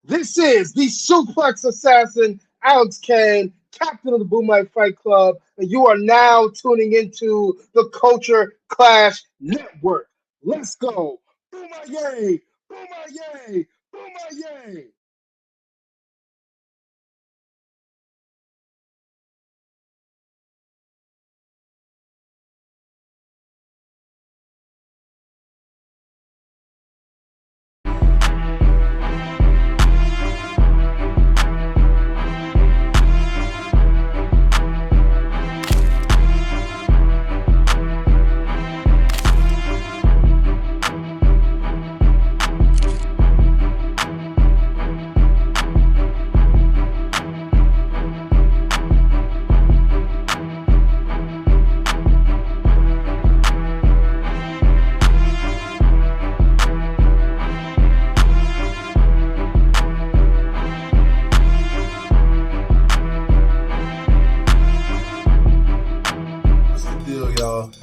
This is the suplex assassin, Alex Kane, captain of the Bomaye Fight Club, and you are now tuning into the Culture Clash Network. Let's go. Bomaye, Bomaye, Bomaye.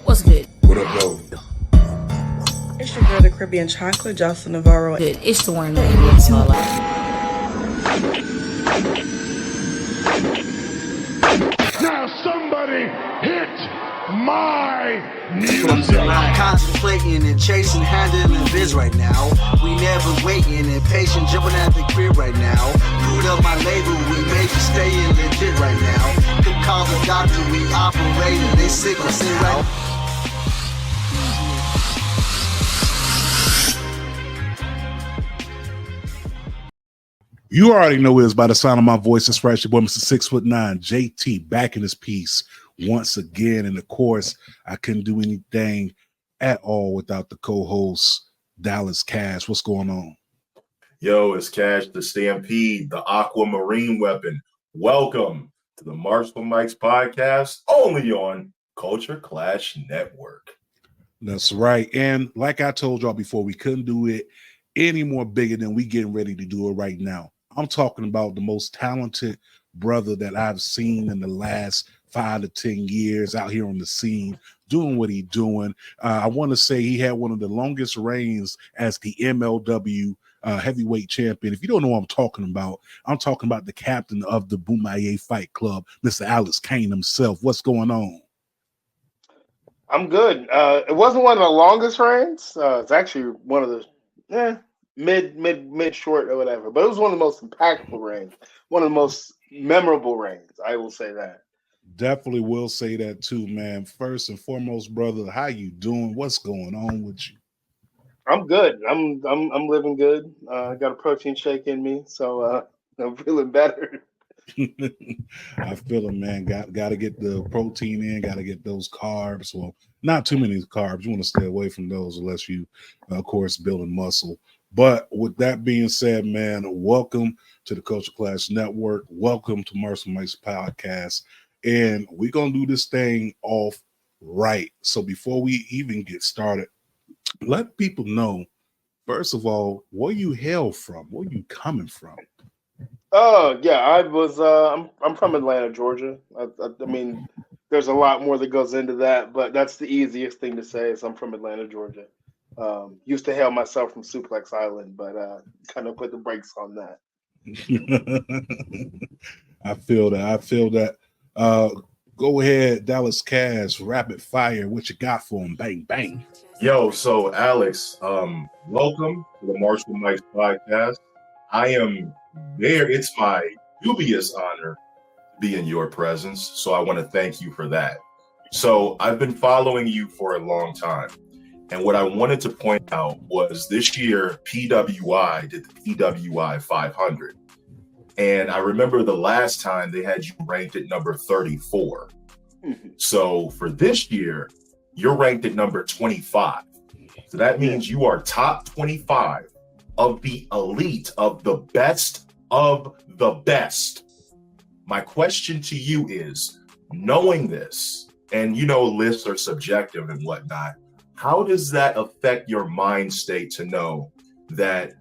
What's good? What up, though? It's your girl, the Caribbean Chocolate, Jocelyn Navarro. Good. It's the one that gets all out. Now somebody hit my music. I'm contemplating and chasing, handling biz right now. We never waiting and patient, jumping at the crib right now. Put up my label, we made you staying legit right now. Could call the doctor, we operating, they sick or sit right. You already know it is by the sound of my voice. It's right, your boy, Mr. 6'9", JT, back in his piece once again. And of course, I couldn't do anything at all without the co-host, Dallas Cash. What's going on? Yo, it's Cash, the Stampede, the Aquamarine Weapon. Welcome to the Marshall Mike's podcast, only on Culture Clash Network. That's right. And like I told y'all before, we couldn't do it any more bigger than we getting ready to do it right now. I'm talking about the most talented brother that I've seen in the last 5 to 10 years out here on the scene, doing what he's doing. I want to say he had one of the longest reigns as the MLW heavyweight champion. If you don't know what I'm talking about the captain of the Bomaye Fight Club, Mr. Alex Kane himself. What's going on? I'm good. It wasn't one of the longest reigns. It's actually one of the mid short or whatever. But it was one of the most impactful reigns, one of the most memorable reigns. I will say that. Definitely will say that too, man. First and foremost, brother, how you doing? What's going on with you? I'm good. I'm living good. I got a protein shake in me, so I'm feeling better. I feel it, man. Got to get the protein in. Got to get those carbs. Well, not too many carbs. You want to stay away from those unless you, of course, building muscle. But with that being said, man, welcome to the Culture Clash Network. Welcome to Marshall Mike's podcast. And we're going to do this thing off right. So before we even get started, let people know, first of all, where you hail from, where you coming from. Oh yeah, I was. I'm from Atlanta, Georgia. I mean, there's a lot more that goes into that, but that's the easiest thing to say. Is I'm from Atlanta, Georgia. Used to hail myself from Suplex Island, but kind of put the brakes on that. I feel that. Go ahead, Dallas Cash, rapid fire. What you got for him? Bang, bang. Yo, so Alex, welcome to the Marshall Mike's podcast. I am there. It's my dubious honor to be in your presence, so I want to thank you for that. So I've been following you for a long time, and what I wanted to point out was this year PWI did the PWI 500, and I remember the last time they had you ranked at number 34. So for this year, you're ranked at number 25. So that means you are top 25 of the elite, of the best of the best. My question to you is, knowing this, and you know lists are subjective and whatnot, how does that affect your mind state to know that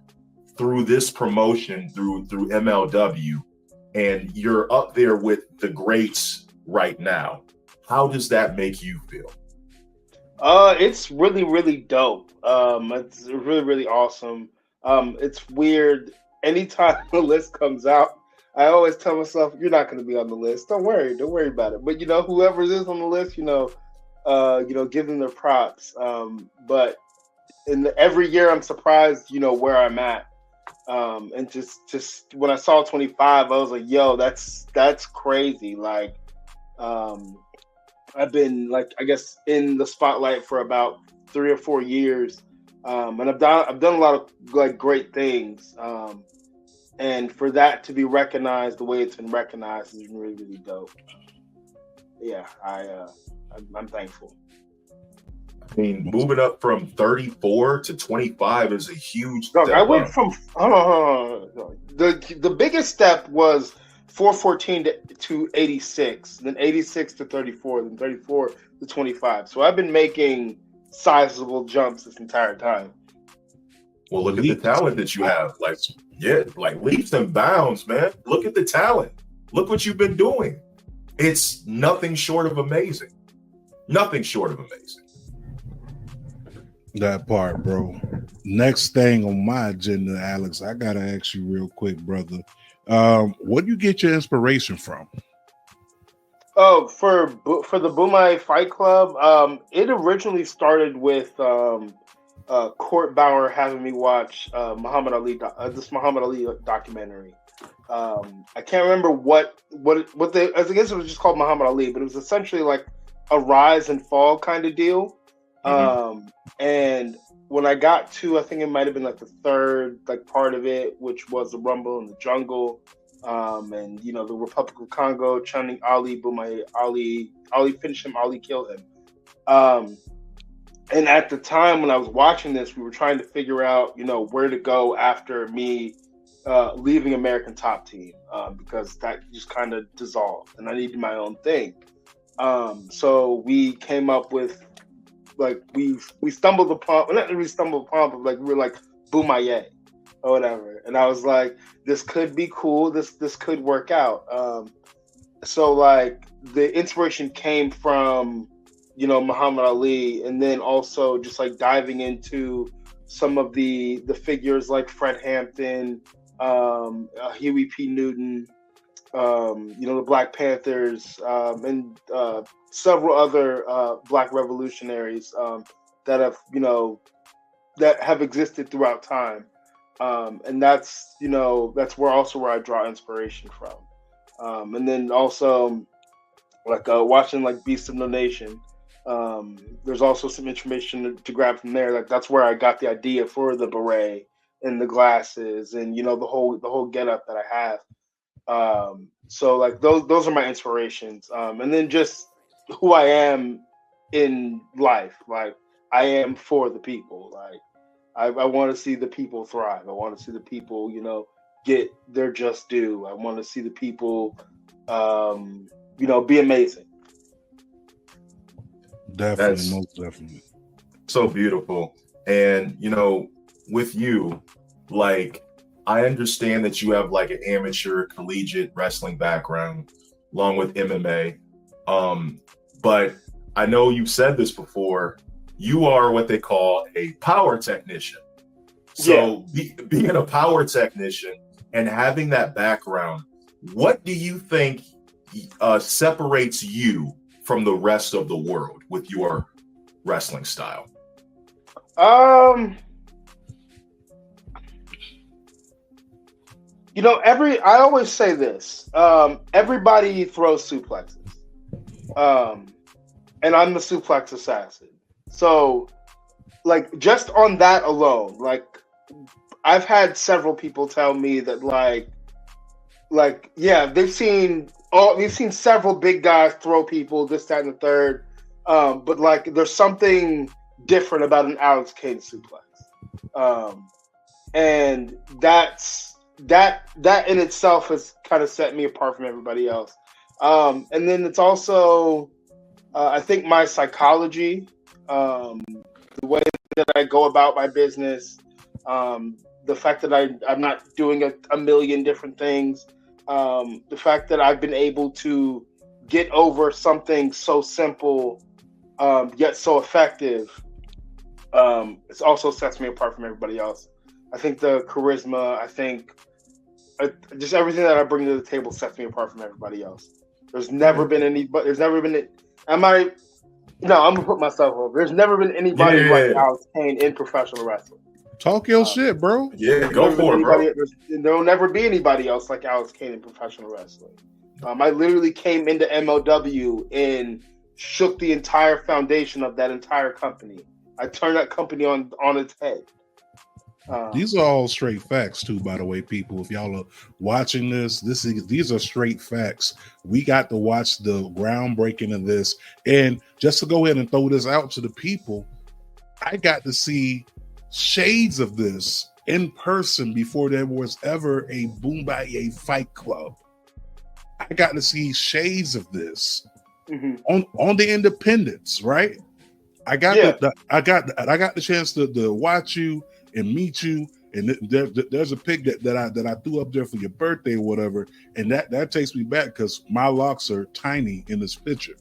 through this promotion, through MLW, and you're up there with the greats right now? How does that make you feel? It's really, really dope. It's really, really awesome. It's weird anytime the list comes out, I always tell myself, "You're not going to be on the list. Don't worry about it." But whoever is on the list, give them their props. But every year, I'm surprised, where I'm at. And just when I saw 25, I was like, "Yo, that's crazy!" Like, I've been I guess in the spotlight for about 3 or 4 years, and I've done a lot of great things. And for that to be recognized the way it's been recognized is really, really dope. Yeah, I'm thankful. I mean, moving up from 34 to 25 is a huge Look, step I went up. from the biggest step was 414 to 86, then 86 to 34, then 34 to 25. So I've been making sizable jumps this entire time. Well, look at the talent that you have. Like leaps and bounds, man. Look at the talent. Look what you've been doing. It's nothing short of amazing. Nothing short of amazing. That part, bro. Next thing on my agenda, Alex, I gotta ask you real quick, brother. Where do you get your inspiration from? Oh, for the Bomaye Fight Club, it originally started with Court Bauer having me watch Muhammad Ali, this Muhammad Ali documentary. I can't remember what I guess it was just called Muhammad Ali, but it was essentially like a rise and fall kind of deal. And when I got to, I think it might have been like the third part of it, which was the Rumble in the Jungle, and the Republic of Congo chanting Ali, Bomaye, Ali finished him, Ali killed him. And at the time when I was watching this, we were trying to figure out, where to go after me leaving American Top Team, because that just kind of dissolved, and I needed my own thing. So we came up with we stumbled upon, not really stumbled upon, but we were like Bomaye or whatever, and I was like, this could be cool. This could work out. So the inspiration came from Muhammad Ali, and then also just diving into some of the figures like Fred Hampton, Huey P. Newton, the Black Panthers, and several other Black revolutionaries that have existed throughout time, and that's where I draw inspiration from, and then also watching Beast of No Nation. There's also some information to grab from there. That's where I got the idea for the beret and the glasses and the whole getup that I have. So those are my inspirations. And then just who I am in life. I am for the people. I want to see the people thrive. I want to see the people, get their just due. I want to see the people, be amazing. Definitely, most definitely. So beautiful. And, with you, I understand that you have an amateur collegiate wrestling background along with MMA. But I know you've said this before, you are what they call a power technician. So being a power technician and having that background, what do you think separates you from the rest of the world with your wrestling style? I always say this, everybody throws suplexes, and I'm the suplex assassin. So just on that alone, I've had several people tell me that they've seen several big guys throw people, this, that, and the third. But there's something different about an Alex Kane suplex. And that in itself has kind of set me apart from everybody else. And then it's also, I think my psychology, the way that I go about my business, the fact that I'm not doing a million different things, the fact that I've been able to get over something so simple, yet so effective, it also sets me apart from everybody else. I think the charisma. I think just everything that I bring to the table sets me apart from everybody else. There's never been anybody. There's never been. I'm gonna put myself over. There's never been anybody like Alex Kane in professional wrestling. Talk your shit, bro. Yeah, go for it, bro. There'll never be anybody else like Alex Kane in professional wrestling. I literally came into MLW and shook the entire foundation of that entire company. I turned that company on its head. These are all straight facts, too, by the way, people. If y'all are watching these are straight facts. We got to watch the groundbreaking of this. And just to go ahead and throw this out to the people, I got to see shades of this in person before there was ever a Bomaye Fight Club. I got to see shades of this on the independents, right? I got the chance to watch you and meet you, and there's a pic that I threw up there for your birthday or whatever, and that takes me back because my locks are tiny in this picture,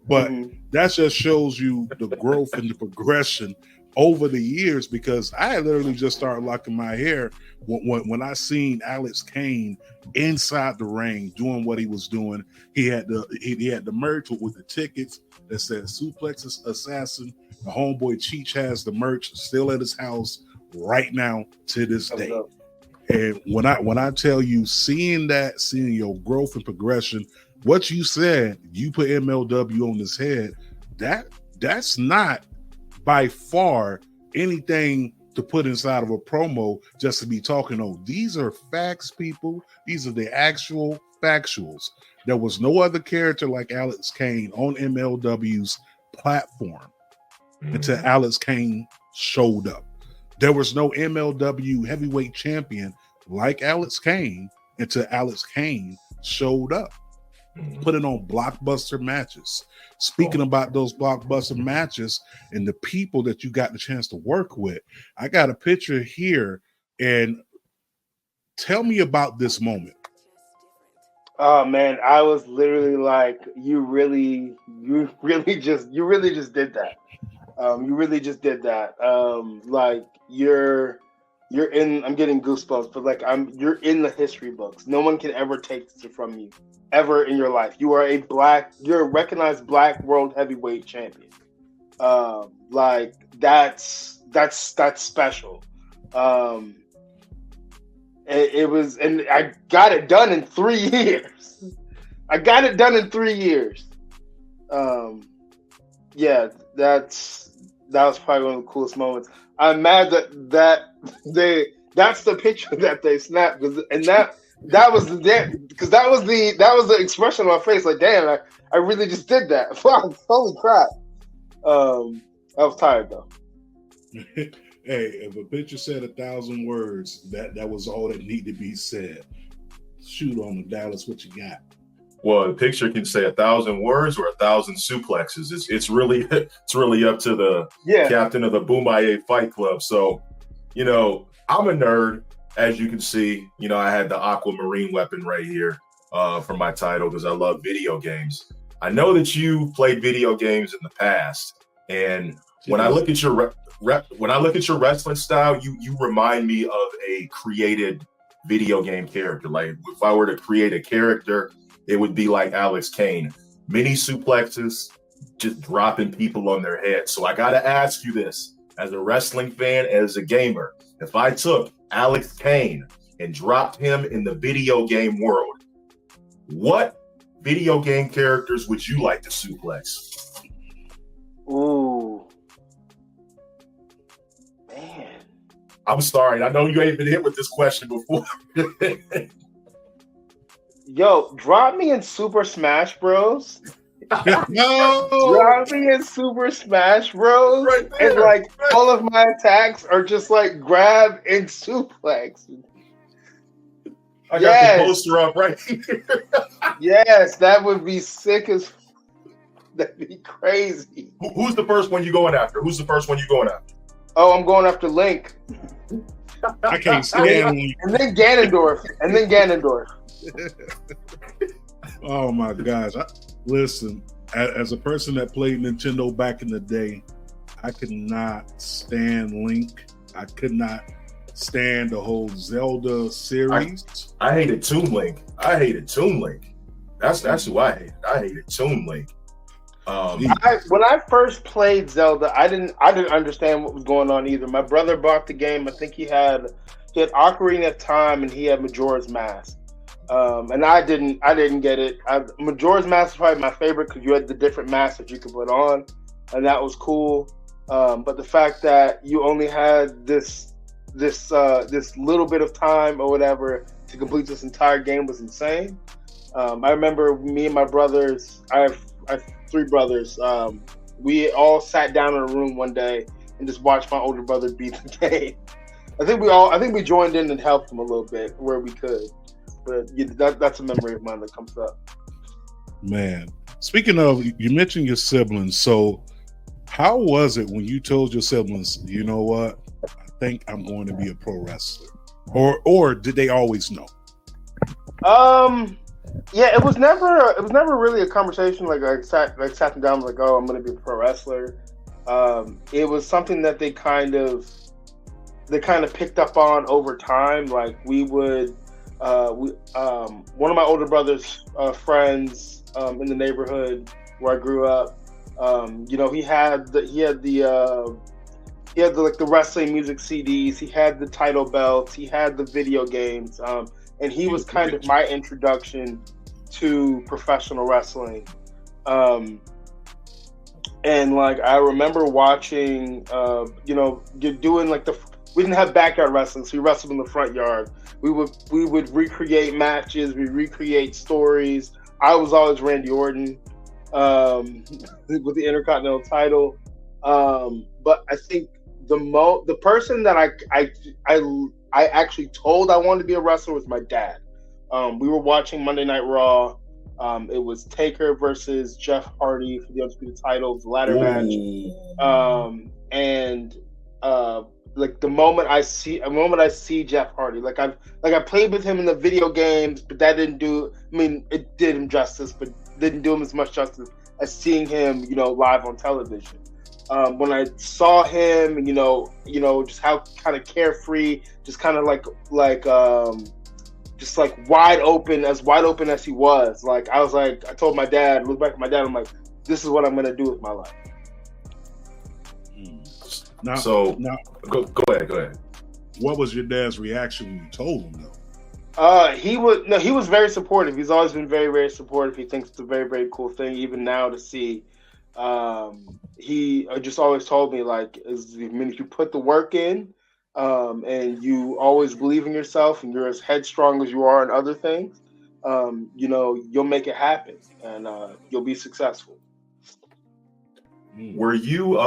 but that just shows you the growth and the progression over the years, because I literally just started locking my hair when I seen Alex Kane inside the ring doing what he was doing. He had the merch with the tickets that said Suplex Assassin. The homeboy Cheech has the merch still at his house right now to this day. And when I tell you, seeing your growth and progression, what you said, you put MLW on his head, that's not by far anything to put inside of a promo just to be talking. Oh, these are facts, people. These are the actual factuals. There was no other character like Alex Kane on MLW's platform until Alex Kane showed up. There was no MLW heavyweight champion like Alex Kane until Alex Kane showed up, putting on blockbuster matches. Speaking about those blockbuster matches and the people that you got the chance to work with, I got a picture here, and tell me about this moment. Oh man, I was literally like, you really just did that. You really just did that. Like you're in. I'm getting goosebumps, but like you're in the history books. No one can ever take this from you, ever in your life. You're a recognized Black World Heavyweight Champion. Like that's special. It was, and I got it done in 3 years. Yeah, that was probably one of the coolest moments. I'm mad that's the picture that they snapped, that was the expression on my face. Like, damn, I really just did that. Holy crap. I was tired though. Hey, if a picture said 1,000 words, that was all that needed to be said. Shoot on the Dallas, what you got? Well, a picture can say 1,000 words or 1,000 suplexes. It's really up to the captain of the Bomaye Fight Club. So, I'm a nerd, as you can see. I had the aquamarine weapon right here for my title because I love video games. I know that you played video games in the past, and when I look at your wrestling style, you remind me of a created video game character. Like if I were to create a character, it would be like Alex Kane. Mini suplexes, just dropping people on their heads. So I got to ask you this, as a wrestling fan, as a gamer, if I took Alex Kane and dropped him in the video game world, what video game characters would you like to suplex? Ooh. Man. I'm sorry. I know you ain't been hit with this question before. Yo, drop me in Super Smash Bros. No. Drop me in Super Smash Bros. Right there, and like all of my attacks are just like grab and suplex. I got the poster up right here. Yes, that would be sick as. That'd be crazy. Who's the first one you going after? Oh, I'm going after Link. I can't stand you. And then Ganondorf. Oh my gosh. Listen, as a person that played Nintendo back in the day, I could not stand Link. I could not stand the whole Zelda series. I hated Toon Link. That's who I hated. I hated Toon Link. When I first played Zelda, I didn't understand what was going on either. My brother bought the game. I think he had Ocarina of Time and he had Majora's Mask. And I didn't get it. Majora's Mask was probably my favorite because you had the different masks that you could put on, and that was cool. But the fact that you only had this little bit of time or whatever to complete this entire game was insane. I remember me and my brothers. I have 3 brothers. We all sat down in a room one day and just watched my older brother beat the game. I think we joined in and helped him a little bit where we could. But that's a memory of mine that comes up. Man, speaking of, you mentioned your siblings. So how was it when you told your siblings, you know what, I think I'm going to be a pro wrestler? Or did they always know? Yeah, it was never really a conversation like I sat them down like, oh, I'm going to be a pro wrestler. It was something that they kind of picked up on over time. Like we would, one of my older brother's friends in the neighborhood where I grew up, he had the wrestling music CDs, he had the title belts, he had the video games, and he was kind of my introduction to professional wrestling. And like I remember watching, doing like we didn't have backyard wrestling, so we wrestled in the front yard. We would recreate matches, we recreate stories. I was always Randy Orton with the Intercontinental title. But I think the person that I actually told I wanted to be a wrestler was my dad. We were watching Monday Night Raw. It was Taker versus Jeff Hardy for the Undisputed title, the ladder match. Like the moment I see Jeff Hardy, like I played with him in the video games, but that didn't do. I mean, it did him justice, but didn't do him as much justice as seeing him, live on television. When I saw him, just how kind of carefree, just kind of just like wide open as he was. Like I was like, I told my dad, look back at my dad, I'm like, this is what I'm gonna do with my life. Now, go ahead. What was your dad's reaction when you told him though? He was very supportive. He's always been very, very supportive. He thinks it's a very, very cool thing, even now to see. He just always told me, like, if you put the work in, and you always believe in yourself, and you're as headstrong as you are in other things, you'll make it happen, and you'll be successful. Were you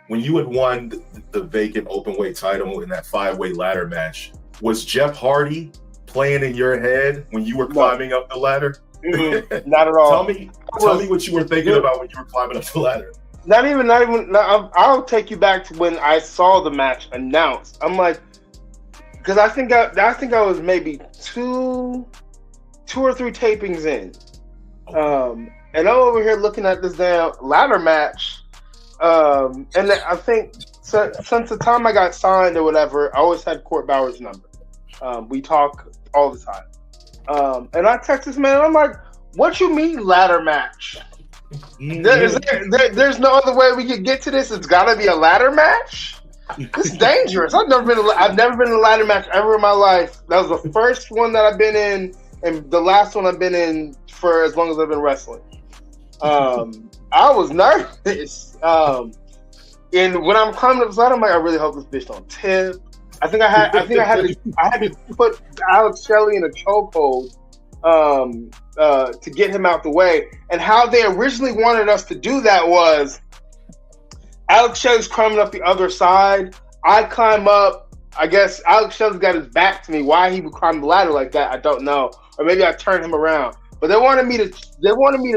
when you had won the vacant openweight title in that 5-way ladder match, was Jeff Hardy playing in your head when you were climbing up the ladder? Mm-hmm. Not at all. Tell me what you were thinking about when you were climbing up the ladder. Not even. I'll take you back to when I saw the match announced. I'm like, because I think I was maybe two or three tapings in, and I'm over here looking at this damn ladder match. And I think since the time I got signed or whatever, I always had Court Bauer's number. We talk all the time. And I text this man, and I'm like, what you mean ladder match? There's no other way we could get to this. It's got to be a ladder match? It's dangerous. I've never been in a ladder match ever in my life. That was the first one that I've been in, and the last one I've been in for as long as I've been wrestling. I was nervous. And when I'm climbing up the ladder, I'm like, I really hope this bitch don't tip. I think I had to put Alex Shelley in a chokehold to get him out the way. And how they originally wanted us to do that was Alex Shelley's climbing up the other side. I climb up. I guess Alex Shelley's got his back to me. Why he would climb the ladder like that, I don't know. Or maybe I turned him around. But they wanted me to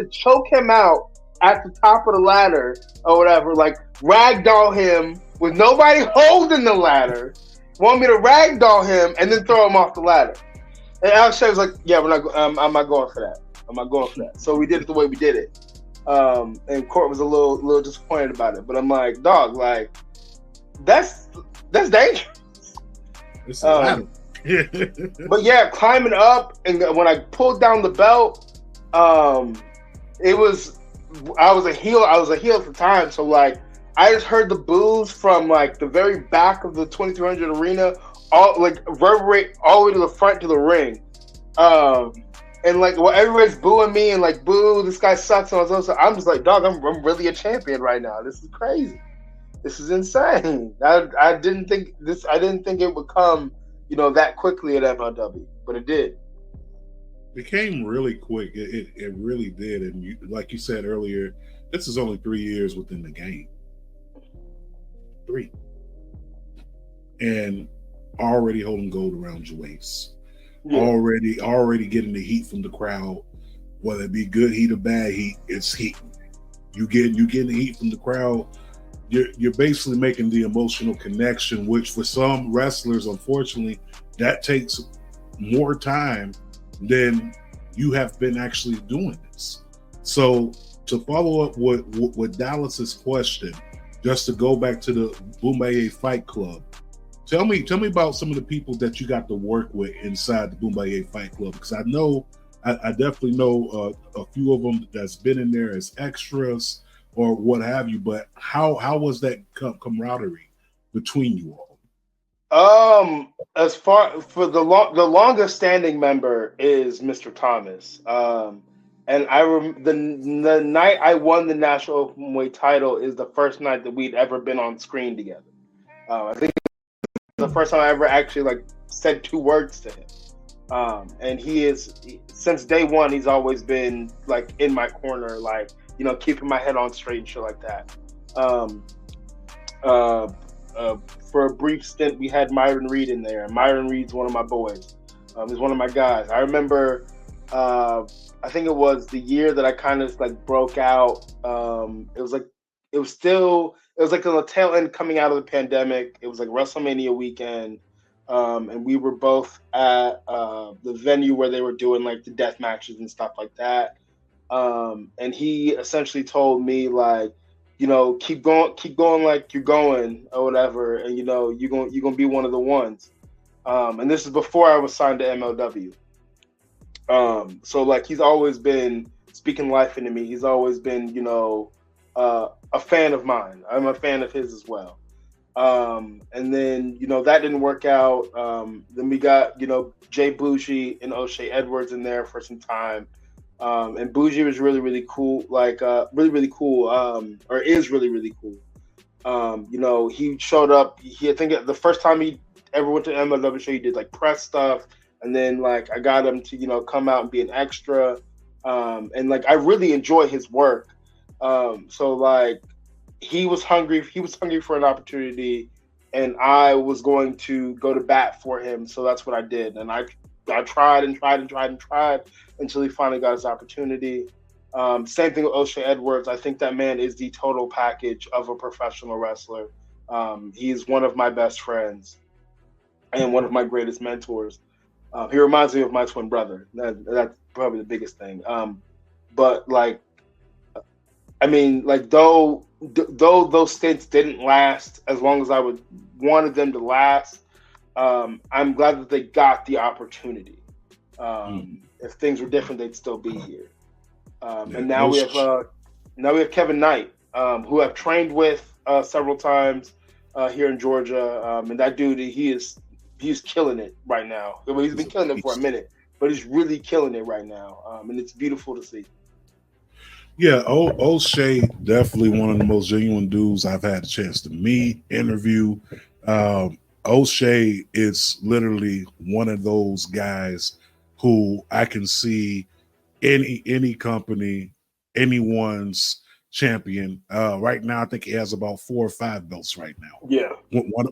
choke him out at the top of the ladder or whatever, like ragdoll him with nobody holding the ladder. Want me to ragdoll him and then throw him off the ladder. And Alex Shea was like, yeah, I'm not going for that. I'm not going for that. So we did it the way we did it. And Court was a little disappointed about it. But I'm like, dog, like, that's dangerous. It's a ladder. But yeah, climbing up, and when I pulled down the belt, it was I was a heel. I was a heel at the time, so like I just heard the boos from like the very back of the 2300 arena, all like reverberate all the way to the front to the ring. And like, well, everybody's booing me and like, boo, this guy sucks. And I'm just like, dog, I'm really a champion right now. This is crazy. This is insane. I didn't think it would come, that quickly at MLW, but it did. It came really quick. It really did. And like you said earlier, this is only 3 years within the game. 3. And already holding gold around your waist. Yeah. Already getting the heat from the crowd, whether it be good heat or bad heat, it's heat. You getting the heat from the crowd. You're basically making the emotional connection, which for some wrestlers, unfortunately, that takes more time than you have been actually doing this. So to follow up with Dallas's question, just to go back to the Bomaye Fight Club. Tell me about some of the people that you got to work with inside the Bomaye Fight Club, because I definitely know a few of them that's been in there as extras or what have you. But how was that camaraderie between you all? As far for the longest standing member is Mr. Thomas. And the night I won the national openweight title is the first night that we'd ever been on screen together. I think the first time I ever actually said 2 words to him. And since day one, he's always been in my corner, keeping my head on straight and shit like that. For a brief stint, we had Myron Reed in there. Myron Reed's one of my boys. He's one of my guys. I remember, I think it was the year that I kind of broke out. It was like on the tail end coming out of the pandemic. It was like WrestleMania weekend. And we were both at the venue where they were doing the death matches and stuff like that. And he essentially told me keep going like you're going or whatever. And you're gonna be one of the ones. And this is before I was signed to MLW. So he's always been speaking life into me. He's always been, a fan of mine. I'm a fan of his as well. And then, that didn't work out. Then we got, Jay Bougie and O'Shea Edwards in there for some time. And Bougie was really, really cool. Really, really cool. Or is really, really cool. He showed up. I think the first time he ever went to MLW show, he did press stuff. And then I got him to, come out and be an extra. And I really enjoy his work. So he was hungry for an opportunity, and I was going to go to bat for him. So that's what I did. And I tried until he finally got his opportunity. Same thing with O'Shea Edwards. I think that man is the total package of a professional wrestler. He's one of my best friends and one of my greatest mentors. He reminds me of my twin brother. That's probably the biggest thing. But though those stints didn't last as long as I wanted them to last, I'm glad that they got the opportunity. If things were different, they'd still be here. And now we have Kevin Knight, who I've trained with several times here in Georgia. And that dude, he's killing it right now. He's been killing it for a minute, but he's really killing it right now. And it's beautiful to see. Yeah, O'Shea, definitely one of the most genuine dudes I've had a chance to meet, interview. O'Shea is literally one of those guys who I can see any company, anyone's champion. Right now, I think he has about 4 or 5 belts right now. Yeah.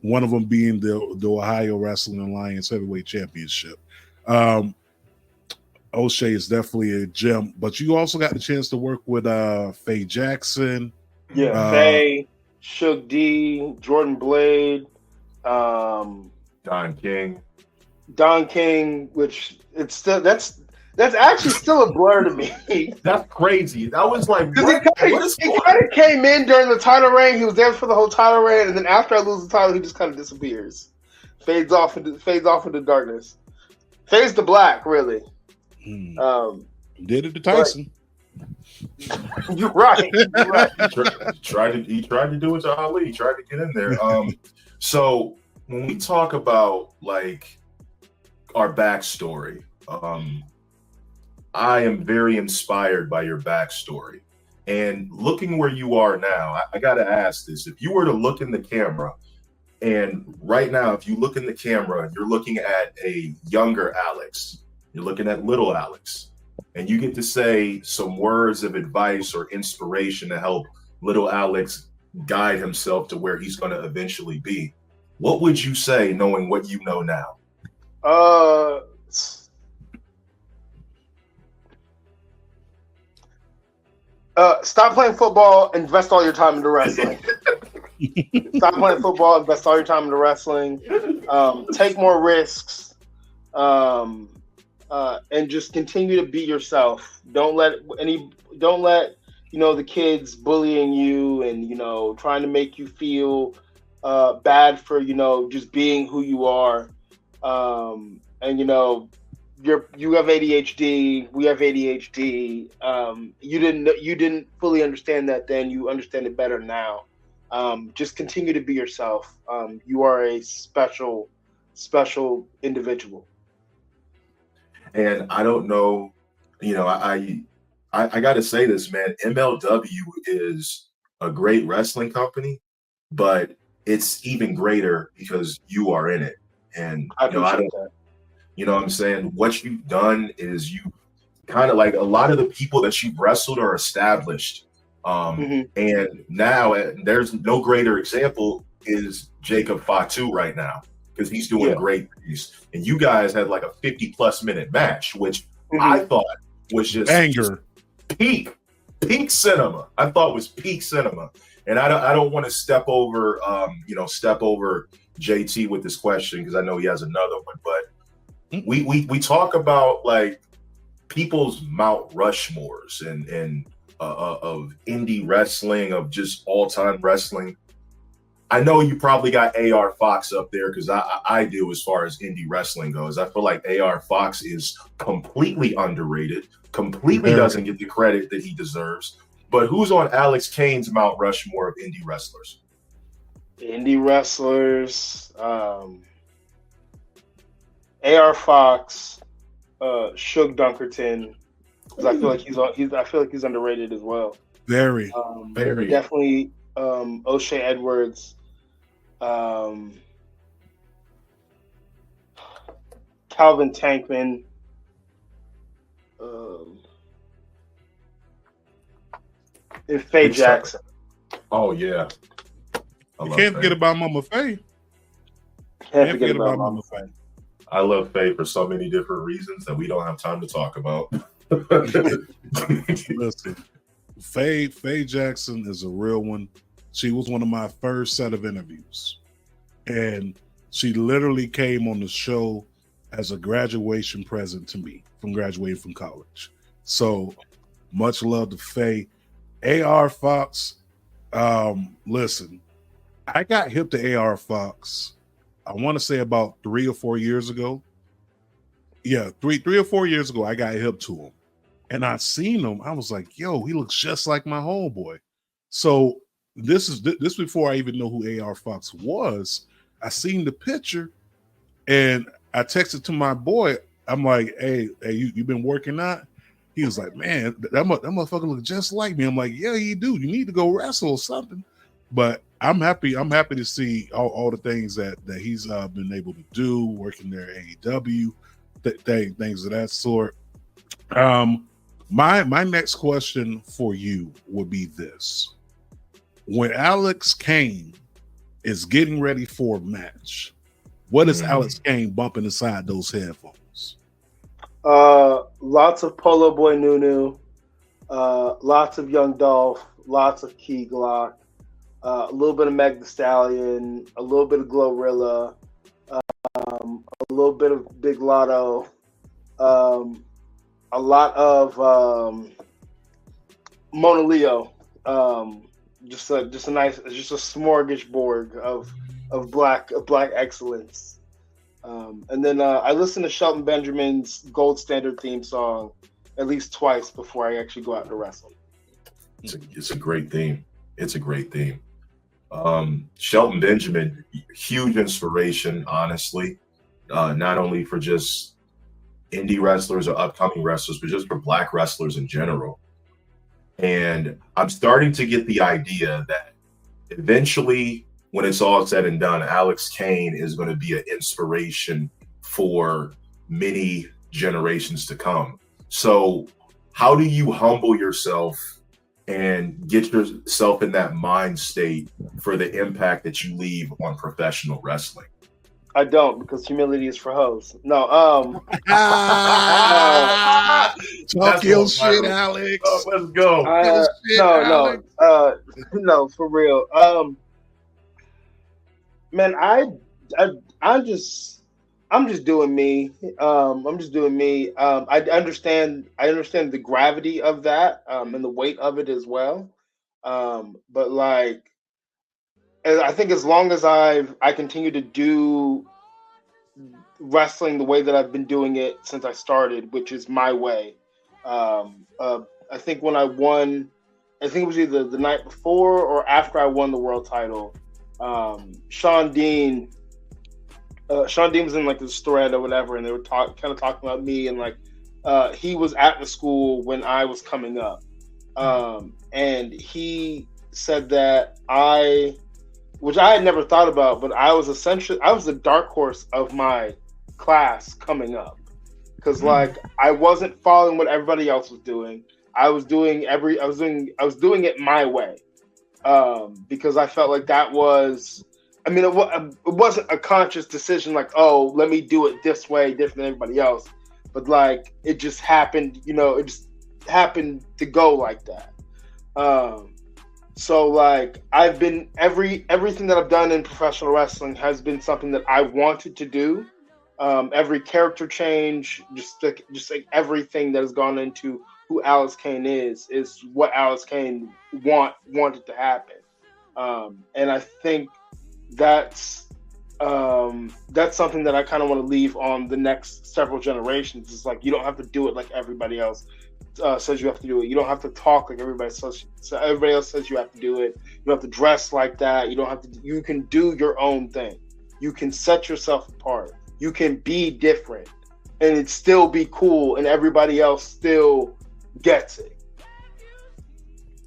One of them being the Ohio Wrestling Alliance Heavyweight Championship. O'Shea is definitely a gem, but you also got the chance to work with Faye Jackson. Yeah, Faye, Shug D, Jordan Blade, Don King, which that's actually still a blur to me. That's crazy. That was what he kind of came in during the title reign. He was there for the whole title reign, and then after I lose the title, he just kind of disappears. Fades off into darkness. Fades to black, really. Did it to Tyson. You're right. You're right. He tried to do it to Ali. He tried to get in there. So when we talk about like our backstory, I am very inspired by your backstory. And looking where you are now, I got to ask this. If you were to look in the camera, and right now, if you look in the camera, you're looking at a younger Alex, you're looking at little Alex, and you get to say some words of advice or inspiration to help little Alex guide himself to where he's going to eventually be, what would you say knowing what you know now? Stop playing football, invest all your time into wrestling. Stop playing football, invest all your time into wrestling. Take more risks, and just continue to be yourself. Don't let the kids bullying you and trying to make you feel bad for just being who you are. You have ADHD. We have ADHD. You didn't fully understand that then. You understand it better now. Just continue to be yourself. You are a special individual. And I don't know, I got to say this, man. MLW is a great wrestling company, but it's even greater because you are in it. And I appreciate that. You know what I'm saying? What you've done is you kind of like a lot of the people that you've wrestled are established. And now there's no greater example is Jacob Fatu right now because he's doing great things. And you guys had like a 50+ minute match, which I thought was just peak cinema. I thought was peak cinema. And I don't want to step over JT with this question because I know he has another one, but we talk about like people's Mount Rushmores and of indie wrestling, of just all-time wrestling. I know you probably got AR Fox up there because I do as far as indie wrestling goes. I feel like AR Fox is completely underrated, completely doesn't get the credit that he deserves. But who's on Alex Kane's Mount Rushmore of indie wrestlers? Indie wrestlers, AR Fox, Shug Dunkerton. I feel like he's underrated as well. Very. Definitely O'Shea Edwards. Calvin Tankman. And Faye Jackson. Oh yeah. You can't forget about Mama Faye. Can't forget about Mama Faye. I love Faye for so many different reasons that we don't have time to talk about. Listen, Faye Jackson is a real one. She was one of my first set of interviews. And she literally came on the show as a graduation present to me from graduating from college. So much love to Faye. AR Fox, listen, I got hip to AR Fox, I want to say about 3 or 4 years ago. Yeah, three or 4 years ago, I got hip to him. And I seen him. I was like, yo, he looks just like my homeboy. So this before I even know who AR Fox was. I seen the picture and I texted to my boy. I'm like, hey, you been working out? He was like, man, that motherfucker look just like me. I'm like, yeah, you do. You need to go wrestle or something. But I'm happy to see all the things that he's been able to do, working there at AEW, things of that sort. My next question for you would be this. When Alex Kane is getting ready for a match, what is Alex Kane bumping inside those headphones? Lots of Polo Boy Nunu, lots of Young Dolph, lots of Key Glock, a little bit of Meg Thee Stallion, a little bit of Glorilla, a little bit of Big Lotto, a lot of Mona Leo, just a smorgasbord of black excellence. And then I listened to Shelton Benjamin's Gold Standard theme song at least twice before I actually go out to wrestle. It's a great theme. It's a great theme. Shelton Benjamin, huge inspiration, honestly, not only for just indie wrestlers or upcoming wrestlers, but just for Black wrestlers in general. And I'm starting to get the idea that eventually, when it's all said and done, Alex Kane is going to be an inspiration for many generations to come. So how do you humble yourself and get yourself in that mind state for the impact that you leave on professional wrestling? I don't, because humility is for hoes. No, talk your shit, Alex. Oh, let's go. No, for real. Man, I'm just doing me. I'm just doing me. I understand the gravity of that, and the weight of it as well. But like, I think as long as I continue to do wrestling the way that I've been doing it since I started, which is my way. I think when I won, I think it was either the night before or after I won the world title. Sean Dean was in like this thread or whatever, and they were kind of talking about me, and like he was at the school when I was coming up, and he said that which I had never thought about, but I was the dark horse of my class coming up, because like I wasn't following what everybody else was doing. I was doing it my way, because I felt like that was, I mean, it wasn't a conscious decision, like, oh, let me do it this way, different than everybody else, but like it just happened, it just happened to go like that. So like I've been everything that I've done in professional wrestling has been something that I wanted to do. Every character change, just like everything that has gone into who Alex Kane is what Alex Kane wanted to happen. And I think that's something that I kind of want to leave on the next several generations. It's like, you don't have to do it like everybody else says you have to do it. You don't have to talk like everybody else says you have to do it. You don't have to dress like that. You don't have to. You can do your own thing. You can set yourself apart. You can be different, and it still be cool, and everybody else still gets it.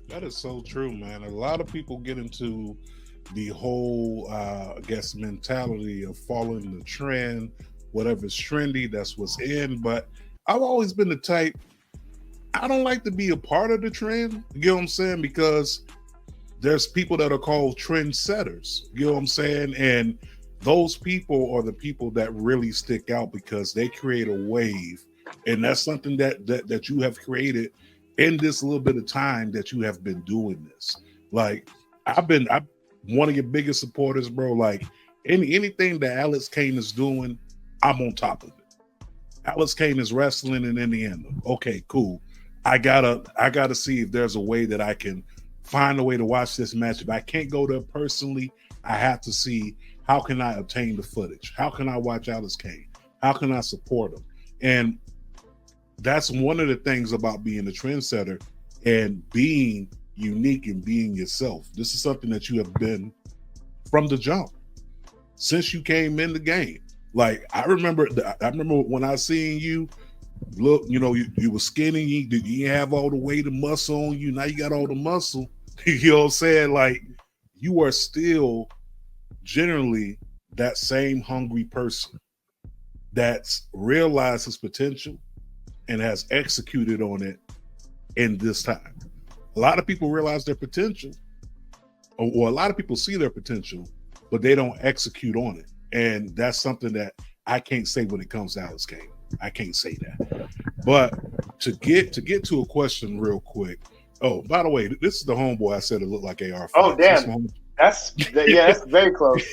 That is so true, man. A lot of people get into the whole, mentality of following the trend. Whatever's trendy, that's what's in. But I've always been the type, I don't like to be a part of the trend. You know what I'm saying? Because there's people that are called trendsetters. You know what I'm saying? And those people are the people that really stick out because they create a wave. And that's something that you have created in this little bit of time that you have been doing this. Like, I'm one of your biggest supporters, bro. Like, anything that Alex Kane is doing, I'm on top of it. Alex Kane is wrestling in Indiana. Okay, cool. I gotta see if there's a way that I can find a way to watch this match. If I can't go there personally, I have to see, how can I obtain the footage? How can I watch Alex Kane? How can I support him? And that's one of the things about being a trendsetter and being unique and being yourself. This is something that you have been from the jump since you came in the game. Like, I remember when I seen you, look, you were skinny, you didn't have all the weight and muscle on you. Now you got all the muscle. You know what I'm saying? Like, you are still generally that same hungry person that's realized his potential and has executed on it in this time. A lot of people realize their potential, or a lot of people see their potential, but they don't execute on it. And that's something that I can't say when it comes to Alex Kane. I can't say that. But to get to a question real quick. Oh, by the way, this is the homeboy I said it looked like AR. Oh, damn. That's very close.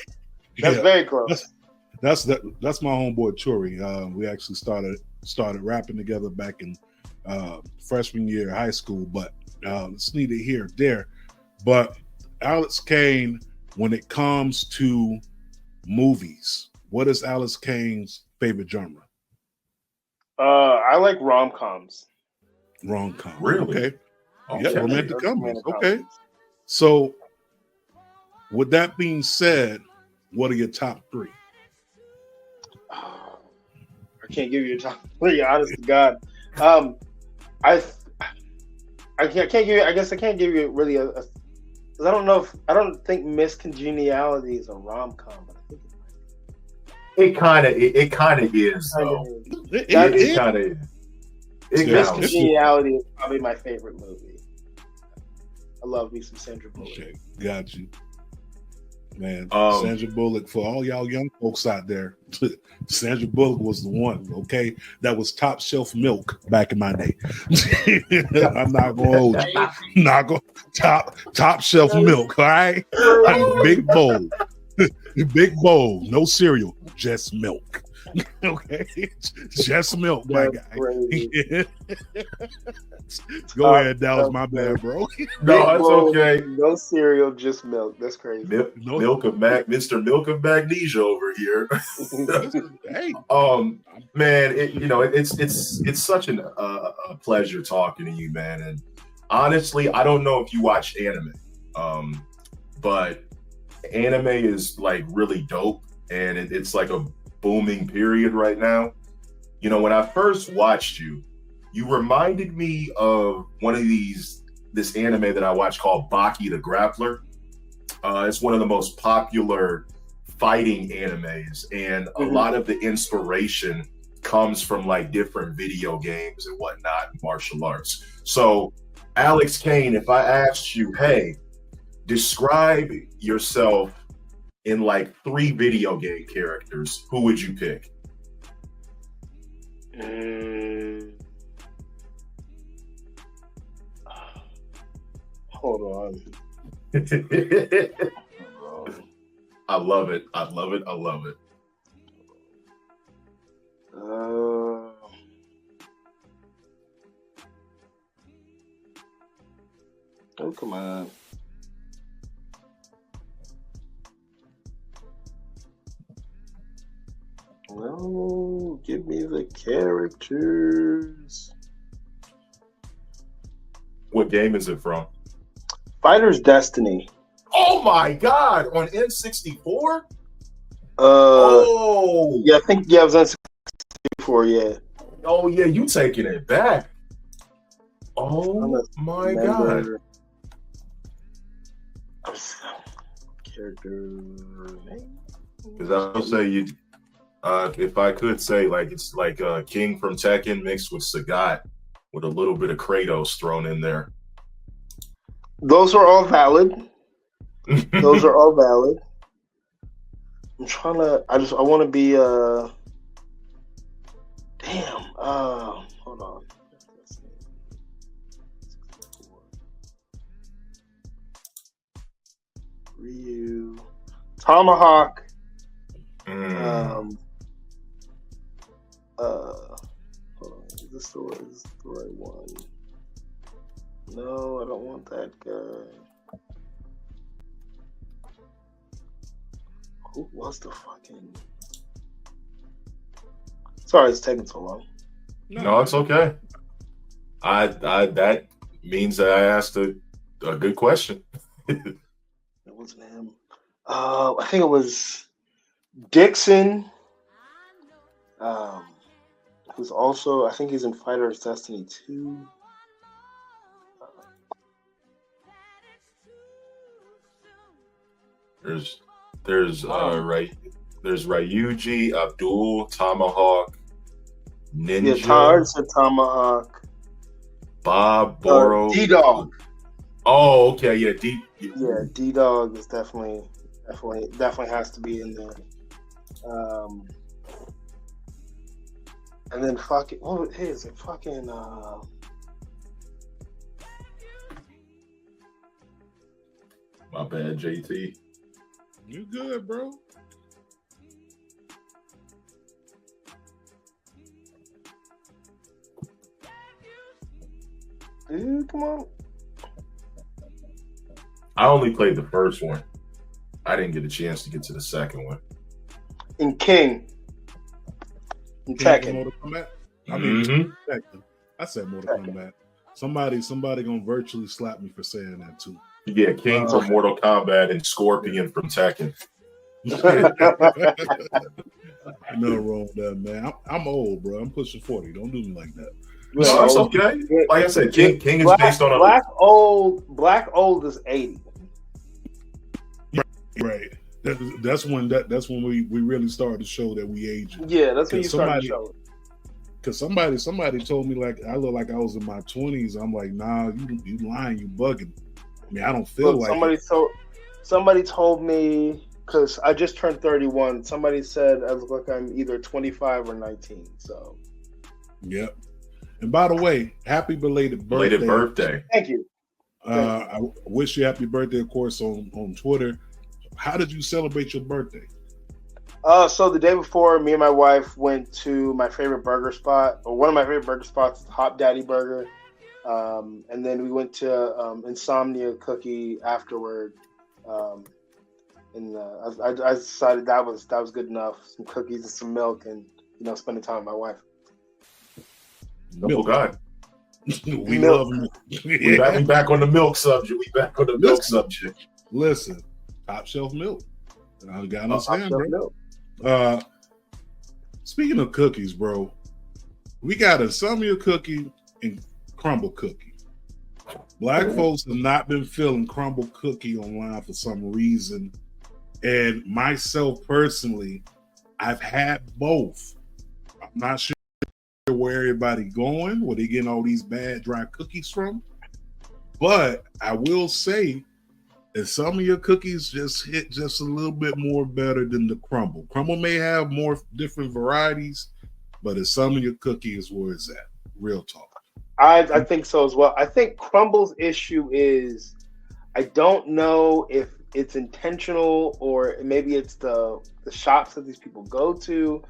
That's very close. That's my homeboy Churi. We actually started rapping together back in freshman year of high school, but it's neither here nor there. But Alex Kane, when it comes to movies, What is Alex Kane's favorite genre? I like rom-coms. Rom-com. Really? Okay. Yeah, romantic comedies. Romantic Okay. comedies. So, with that being said, what are your top three? I can't give you a top three, honest to God. I can't give you. I guess I can't give you really a 'cause I don't know if I don't think Miss Congeniality is a rom-com. But I think It kind of is though. It It kind of is. It Miss counts. Congeniality is probably my favorite movie. I love me some Sandra Bullock. Okay, got you. Man, Um, Sandra Bullock, for all y'all young folks out there, Sandra Bullock was the one, okay? That was top shelf milk back in my day. I'm not gonna hold you. Not going top shelf milk, all right? Big bowl. Big bowl, no cereal, just milk. Okay, just milk, my guy. Go ahead, that was my bad, bro. No, it's okay. No cereal, just milk. That's crazy. Milk of Mr. Milk of Magnesia over here. Hey, Man, it's such a pleasure talking to you, man. And honestly, I don't know if you watch anime, but anime is like really dope, and it's like a booming period right now. You know, when I first watched you, you reminded me of one of this anime that I watched called Baki the Grappler. It's one of the most popular fighting animes, and a lot of the inspiration comes from like different video games and whatnot, martial arts. So, Alex Kane, if I asked you, hey, describe yourself in like 3 video game characters, who would you pick? Hold on. I love it. I love it. I love it. Oh, come on. No, give me the characters. What game is it from? Fighter's Destiny. Oh my God! On N64? Yeah, I think it was on 64. Yeah. Oh yeah, you taking it back? Oh my God! Character name. Because I'll say you. If I could say, like, it's like King from Tekken mixed with Sagat with a little bit of Kratos thrown in there. Those are all valid. Those are all valid. I'm trying to. I want to be. Damn. Hold on. Ryu. Tomahawk. Hold on. Is this the right one? No, I don't want that guy. Who was the fucking? Sorry, it's taking so long. No, it's okay. I that means that I asked a good question. It wasn't him. I think it was Dixon. Who's also, I think he's in Fighter's Destiny 2. There's Ryuji, Abdul, Tomahawk, Ninja. Yeah, Tard said Tomahawk. Bob, Boro. D-Dog. Oh, okay, yeah, Yeah, D-Dog is definitely has to be in there. And then fucking, what is it? Fucking, my bad, JT. You good, bro? dude, come on. I only played the first one. I didn't get a chance to get to the second one. And King. And Tekken. Mortal Kombat? I mean, Tekken. I said Mortal Kombat. Somebody gonna virtually slap me for saying that too. Yeah, King from Mortal Kombat and Scorpion from Tekken. No wrong with that, man. I'm old, bro. I'm pushing 40. Don't do me like that. No, that's okay. Like I said, King is based on a Black old is 80. Right. That's when we really started to show that we age. Yeah, that's when you started to show it. Because somebody told me like I look like I was in my 20s. I'm like, nah, you lying, you bugging. I mean, I don't feel like somebody told me, because I just turned 31. Somebody said I look like I'm either 25 or 19. So, yep. And by the way, happy belated birthday! Thank you. I wish you happy birthday, of course, on Twitter. How did you celebrate your birthday? So the day before, me and my wife went to my favorite burger spot, or one of my favorite burger spots, Hop Daddy Burger. And then we went to Insomnia Cookie afterward. And I decided that was good enough. Some cookies and some milk, and spending time with my wife. Oh God, we love milk. We back on the milk subject. Listen, top shelf milk. I gotta understand, bro. Speaking of cookies, bro, we got a Insomnia cookie and crumble cookie. Black folks have not been feeling crumble cookie online for some reason. And myself personally, I've had both. I'm not sure where everybody going, where they getting all these bad dry cookies from. But I will say that some of your cookies just hit just a little bit more better than the crumble. Crumble may have more different varieties, but it's some of your cookies where it's at. Real talk. I think so as well. I think Crumble's issue is, I don't know if it's intentional or maybe it's the shops that these people go to,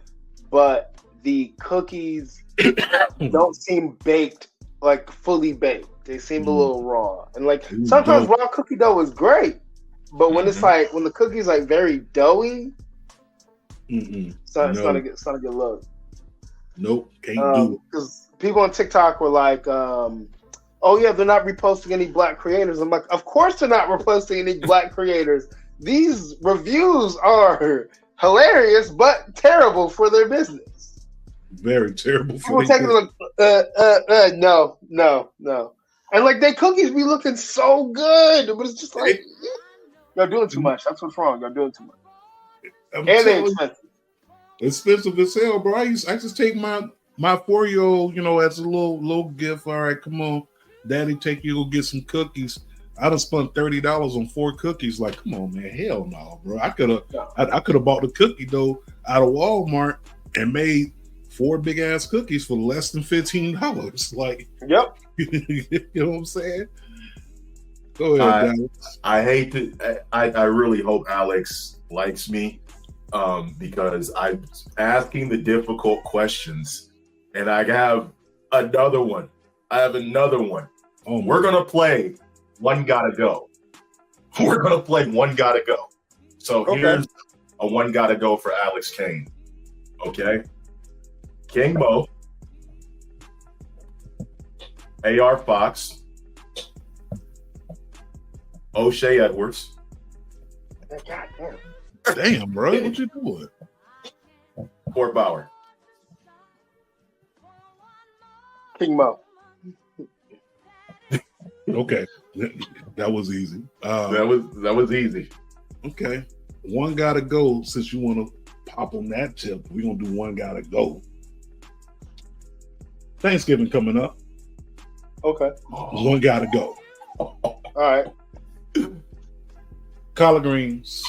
but the cookies don't seem baked, like fully baked. They seem a little raw. And like sometimes raw cookie dough is great, but when it's like, when the cookie's like very doughy, it's not a good look. Nope, can't do it. Because people on TikTok were like, oh yeah, they're not reposting any black creators. I'm like, of course they're not reposting any black creators. These reviews are hilarious, but terrible for their business. Very terrible for their business. No. And like, their cookies be looking so good, but it's just like, y'all doing too much. That's what's wrong. Y'all doing too much. And they're expensive. Expensive as hell, bro. I just take my 4-year-old, as a little gift. All right, come on, Daddy, take you go get some cookies. I done spent $30 on 4 cookies. Like, come on, man, hell no, bro. I could have bought the cookie dough out of Walmart and made 4 big ass cookies for less than $15. Like, yep. You know what I'm saying? Go ahead, Alex. I really hope Alex likes me, because I'm asking the difficult questions, and I have another one. Oh, we're gonna play One Gotta Go. So here's a One Gotta Go for Alex Kane. Okay, King Mo, AR Fox, O'Shea Edwards. Damn, bro, what you doing? Court Bauer. King Mo. Okay, that was easy. That was easy. Okay, one gotta go. Since you want to pop on that tip, we're gonna do one gotta go. Thanksgiving coming up. Okay. One gotta go. All right. Collard greens,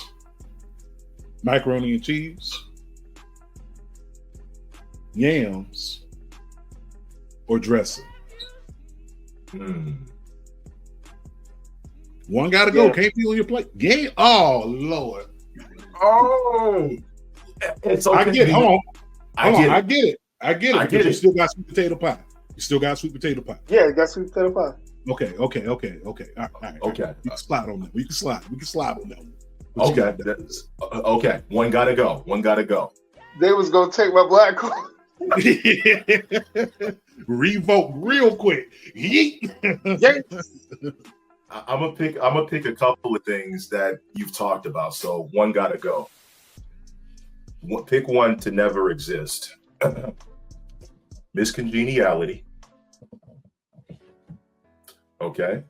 macaroni and cheese, yams, or dressing. One gotta go. Can't be on your plate. Yeah. Oh Lord. Oh. It's okay. I get it. Hold on. I get it. You still got sweet potato pie. Yeah, got sweet potato pie. Okay. All right. Okay. We can slide on that. What you Okay, got? okay. One gotta go. One gotta go. They was gonna take my black card. Revoke real quick. Yeet. I'm gonna pick a couple of things that you've talked about. So one gotta go. Pick one to never exist. Miscongeniality. Okay.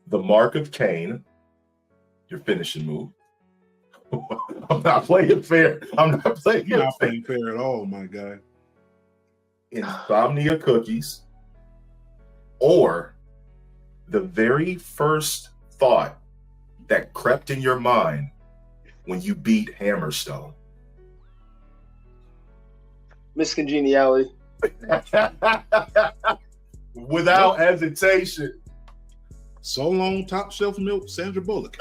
The mark of Cain. Your finishing move. I'm not playing fair. I'm not playing You're not playing fair at all, my guy. Insomnia cookies, or the very first thought that crept in your mind when you beat Hammerstone. Miscongeniality. Without hesitation. So long, top shelf milk, Sandra Bullock.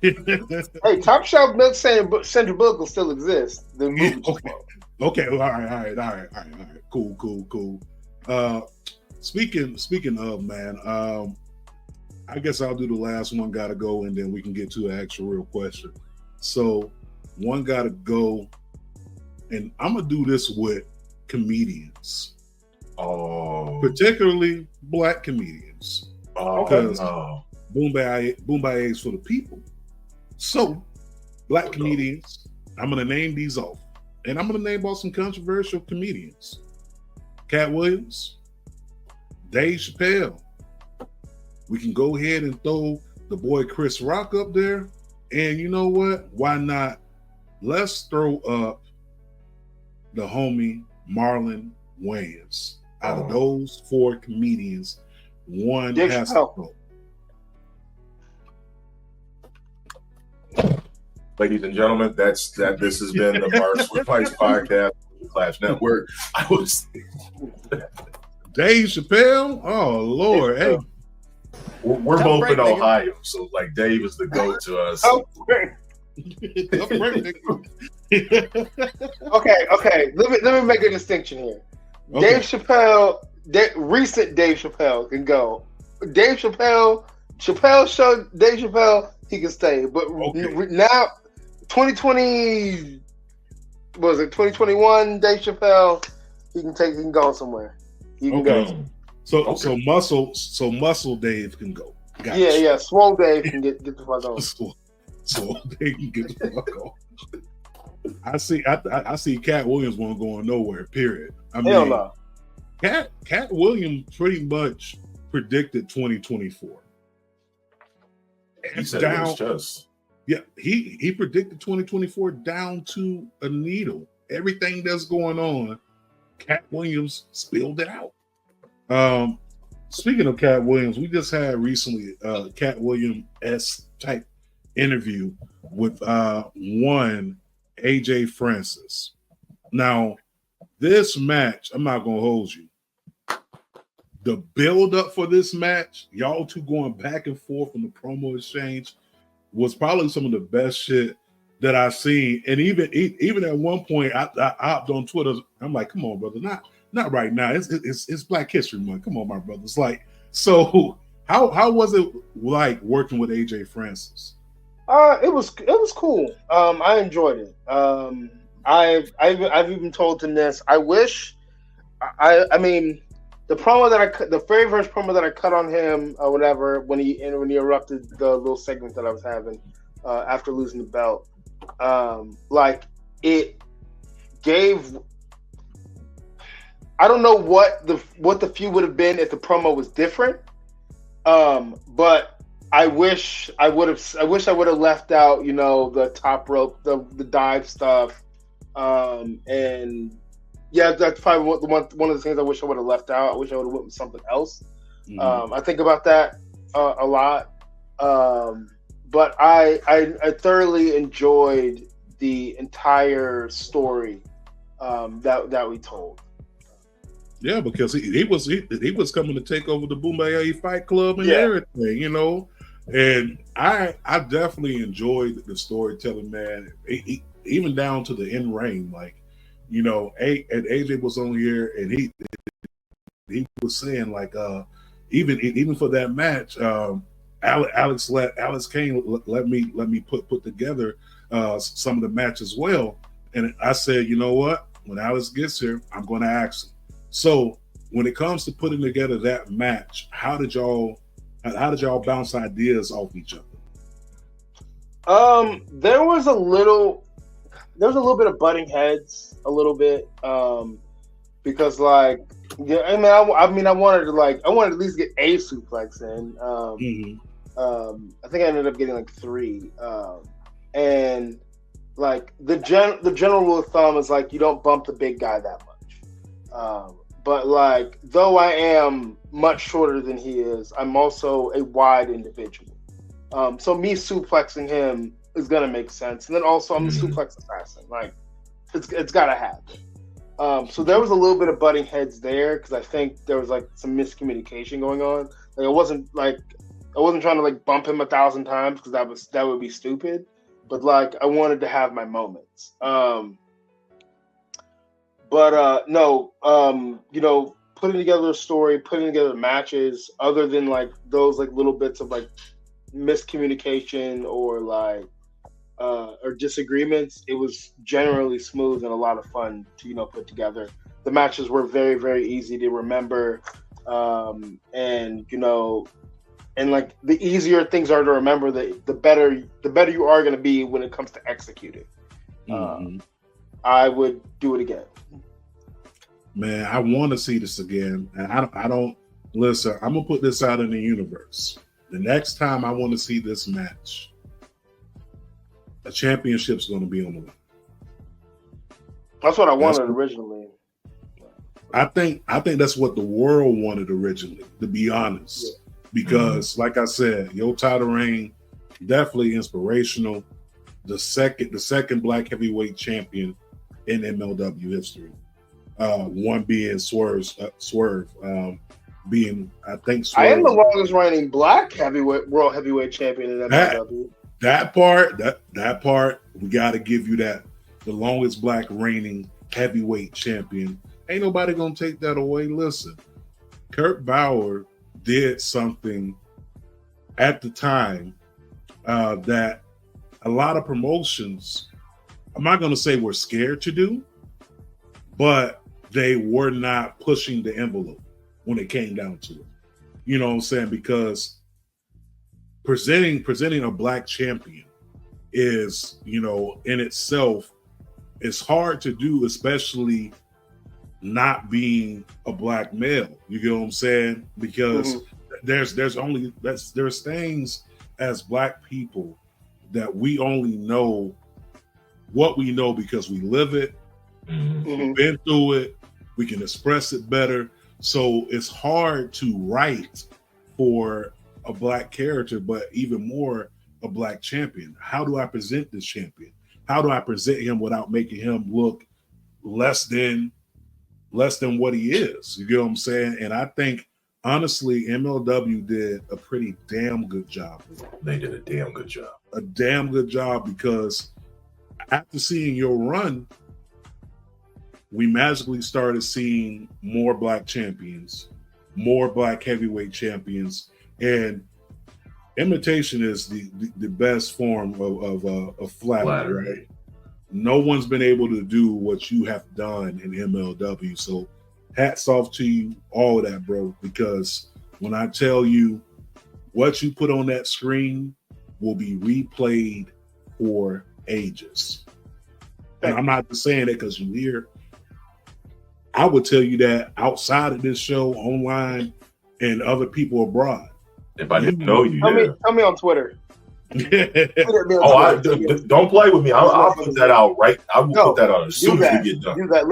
Hey, Top Shelf Milk Sandra Bullock will still exist. The movie. Okay. All right. Cool. Speaking of, man, I guess I'll do the last one. Gotta go, and then we can get to an actual real question. So, one gotta go, and I'm gonna do this with comedians. Oh, particularly black comedians. Because Bomaye is for the people. So, black comedians, I'm going to name these off. And I'm going to name off some controversial comedians. Cat Williams, Dave Chappelle. We can go ahead and throw the boy Chris Rock up there. And you know what? Why not? Let's throw up the homie Marlon Wayans. Out of those four comedians, one has to go. Ladies and gentlemen, this has been the Marshall Fights Podcast, Clash Network. I was Dave Chappelle. Oh Lord, hey, we're both in Ohio, so like Dave is the goat to us. Okay. Let me make a distinction here. Okay. Dave Chappelle, recent Dave Chappelle can go. Dave Chappelle show, Dave Chappelle, he can stay. But now, 2020, what was it, 2021, Dave Chappelle, he can go somewhere. He can go. So muscle Dave can go. Gotcha. Yeah, Swole Dave can get the fuck on. Swole Dave can get the fuck on. I see Cat Williams won't go nowhere, period. I mean, no. Cat Williams pretty much predicted 2024. He said it was just. Yeah, he predicted 2024 down to a needle. Everything that's going on, Cat Williams spilled it out. Speaking of Cat Williams, we just had recently Cat Williams type interview with one AJ Francis. Now, this match, I'm not gonna hold you. The build up for this match, y'all two going back and forth in the promo exchange, was probably some of the best shit that I've seen. And even at one point, I hopped on Twitter. I'm like, come on, brother, not right now. It's Black History Month. Come on, my brother. It's like, so how was it like working with AJ Francis? It was cool. I enjoyed it. I've even told him this. I wish. I mean, the very first promo that I cut on him, or whatever, when he erupted the little segment that I was having after losing the belt, like it gave. I don't know what the feud would have been if the promo was different, but I wish I would have left out, the top rope, the dive stuff, and yeah, that's probably one of the things I wish I would have left out. I wish I would have went with something else. Mm-hmm. I think about that a lot, but I thoroughly enjoyed the entire story that we told. Yeah, because he was coming to take over the Bomaye Fight Club and everything, And I definitely enjoyed the storytelling, man. Even down to the in ring, like, and AJ was on here and he was saying like even for that match, Alex Kane let me put together some of the match as well. And I said, you know what? When Alex gets here, I'm going to ask him. So when it comes to putting together that match, how did y'all bounce ideas off each other? There was a little bit of butting heads, a little bit, because like, yeah, I wanted to at least get a suplex in. I think I ended up getting like 3, and like the general rule of thumb is like you don't bump the big guy that much. But like, though I am much shorter than he is, I'm also a wide individual. So me suplexing him is gonna make sense. And then also I'm a suplex assassin. Like it's gotta happen. So there was a little bit of butting heads there because I think there was like some miscommunication going on. Like I wasn't trying to like bump him 1,000 times because that would be stupid. But like I wanted to have my moments. Putting together a story, putting together matches, other than like those like little bits of like miscommunication or like or disagreements, it was generally smooth and a lot of fun to put together. The matches were very, very easy to remember, and like the easier things are to remember, the better you are going to be when it comes to executing. I would do it again. Man, I want to see this again, and I don't listen. I'm gonna put this out in the universe. The next time I want to see this match, a championship's going to be on the line. That's what I wanted originally. I think that's what the world wanted originally, to be honest. Because, like I said, your title reign definitely inspirational. The second black heavyweight champion in MLW history. One being Swerve. Being, I think, Swerve. I am the longest reigning black world heavyweight champion in MLW. That part, we got to give you that. The longest black reigning heavyweight champion. Ain't nobody gonna take that away. Listen, Kurt Bauer did something at the time that a lot of promotions, I'm not gonna say were scared to do, but they were not pushing the envelope when it came down to it. You know what I'm saying? Because presenting a black champion is, in itself, it's hard to do, especially not being a black male. You get what I'm saying? Because there's things as black people that we only know what we know because we live it, we've been through it, we can express it better. So it's hard to write for a black character, but even more a black champion. How do I present this champion? How do I present him without making him look less than what he is? You get what I'm saying? And I think, honestly, MLW did a pretty damn good job. They did a damn good job. A damn good job, because after seeing your run, we magically started seeing more black champions, more black heavyweight champions, and imitation is the best form of flattery, right? No one's been able to do what you have done in MLW. So hats off to you, all of that, bro, because when I tell you what you put on that screen will be replayed for ages. And I'm not just saying that because you're here. I would tell you that outside of this show, online, and other people abroad. If I didn't know you, tell me on Twitter. Don't play with me. I'll put that out right. I will put that out as soon as we get done. Do that.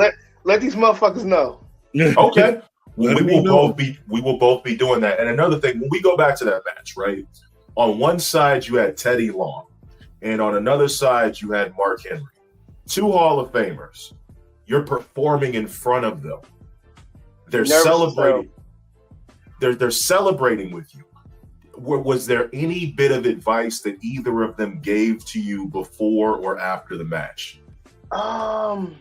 Let these motherfuckers know. Okay. We will both be doing that. And another thing, when we go back to that match, right? On one side you had Teddy Long, and on another side you had Mark Henry, 2 Hall of Famers. You're performing in front of them. They're celebrating. They're celebrating with you. Was there any bit of advice that either of them gave to you before or after the match? Not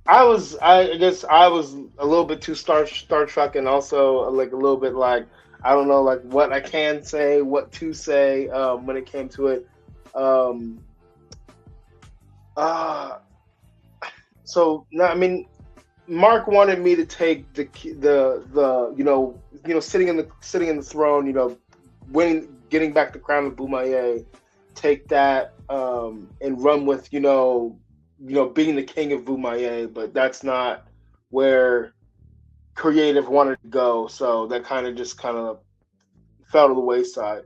I guess I was a little bit too Star Trek, and also like a little bit like I don't know like what I can say, what to say when it came to it. So no, I mean, Mark wanted me to take the sitting in the throne, winning, getting back the crown of Bomaye, take that and run with being the king of Bomaye, but that's not where creative wanted to go. So that kind of fell to the wayside.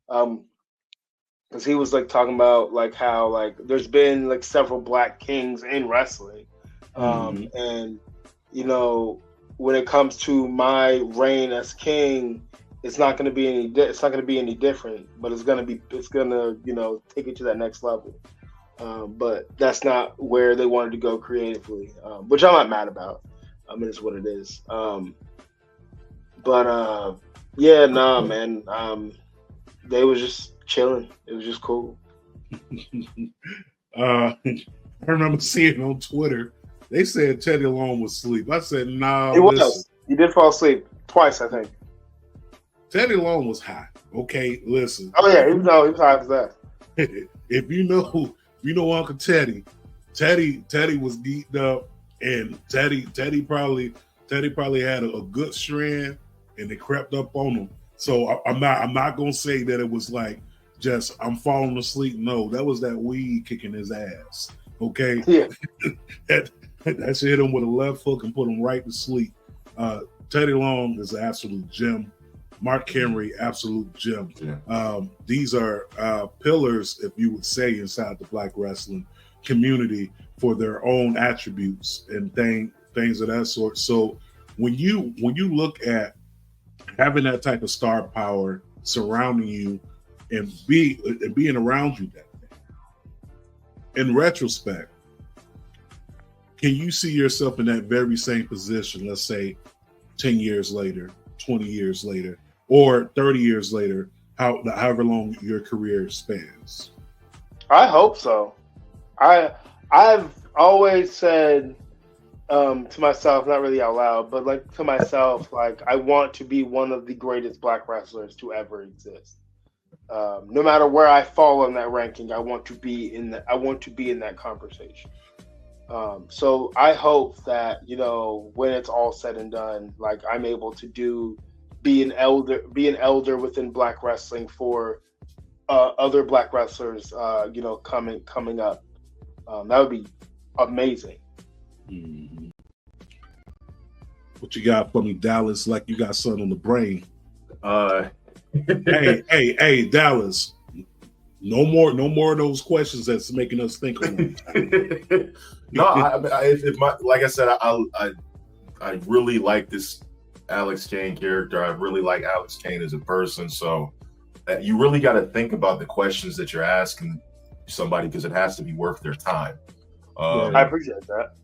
Because he was like talking about like how like there's been like several black kings in wrestling, and when it comes to my reign as king, it's not going to be any different, but it's going to take it to that next level. But that's not where they wanted to go creatively, which I'm not mad about. I mean, it's what it is. Yeah, nah, man. They was just chilling. It was just cool. I remember seeing on Twitter, they said Teddy Long was asleep. I said, no. He was. He did fall asleep twice, I think. Teddy Long was high. Okay, listen. Oh yeah, he was high as that. If you know Uncle Teddy was geeked up, and Teddy probably had a good strand, and it crept up on him. So I'm not gonna say that it was like just I'm falling asleep. No, that was that weed kicking his ass. Okay, yeah. that shit hit him with a left hook and put him right to sleep. Teddy Long is an absolute gem. Mark Henry, absolute gem. Yeah. These are pillars, if you would say, inside the black wrestling community for their own attributes and things of that sort. So when you look at having that type of star power surrounding you and being around you that day, in retrospect, can you see yourself in that very same position, let's say 10 years later, 20 years later, or 30 years later, however long your career spans? I hope so. I've always said to myself, not really out loud, but like to myself, like I want to be one of the greatest black wrestlers to ever exist. No matter where I fall in that ranking, I want to be in that conversation. So I hope that when it's all said and done, like I'm able to be an elder within black wrestling for other black wrestlers, coming up. That would be amazing. Mm-hmm. What you got for me, Dallas? Like you got something on the brain. Hey, Dallas. No more of those questions that's making us think. No, like I said, I really like this Alex Kane character. I really like Alex Kane as a person. So you really got to think about the questions that you're asking somebody, because it has to be worth their time. I appreciate that.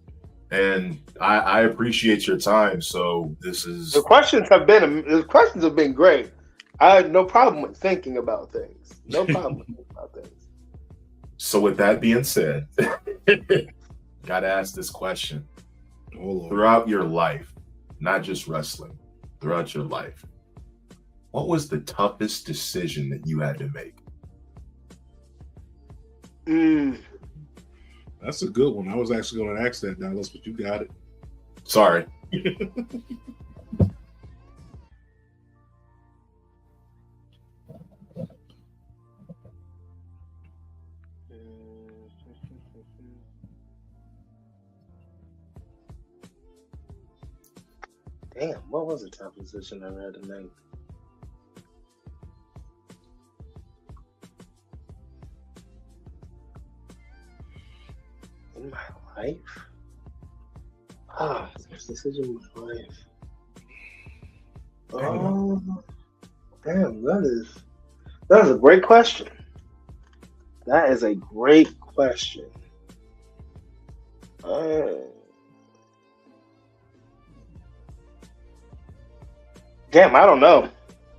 And I appreciate your time. So the questions have been great. I had no problem with thinking about things. No problem with thinking about things. So with that being said, gotta ask this question. Throughout your life, not just wrestling, throughout your life, what was the toughest decision that you had to make? That's a good one. I was actually going to ask that, Dallas, but you got it. Sorry. Damn, what was the tough decision I had to make? In my life? Tough decision in my life. Oh, damn, that is a great question. That is a great question. Damn, I don't know.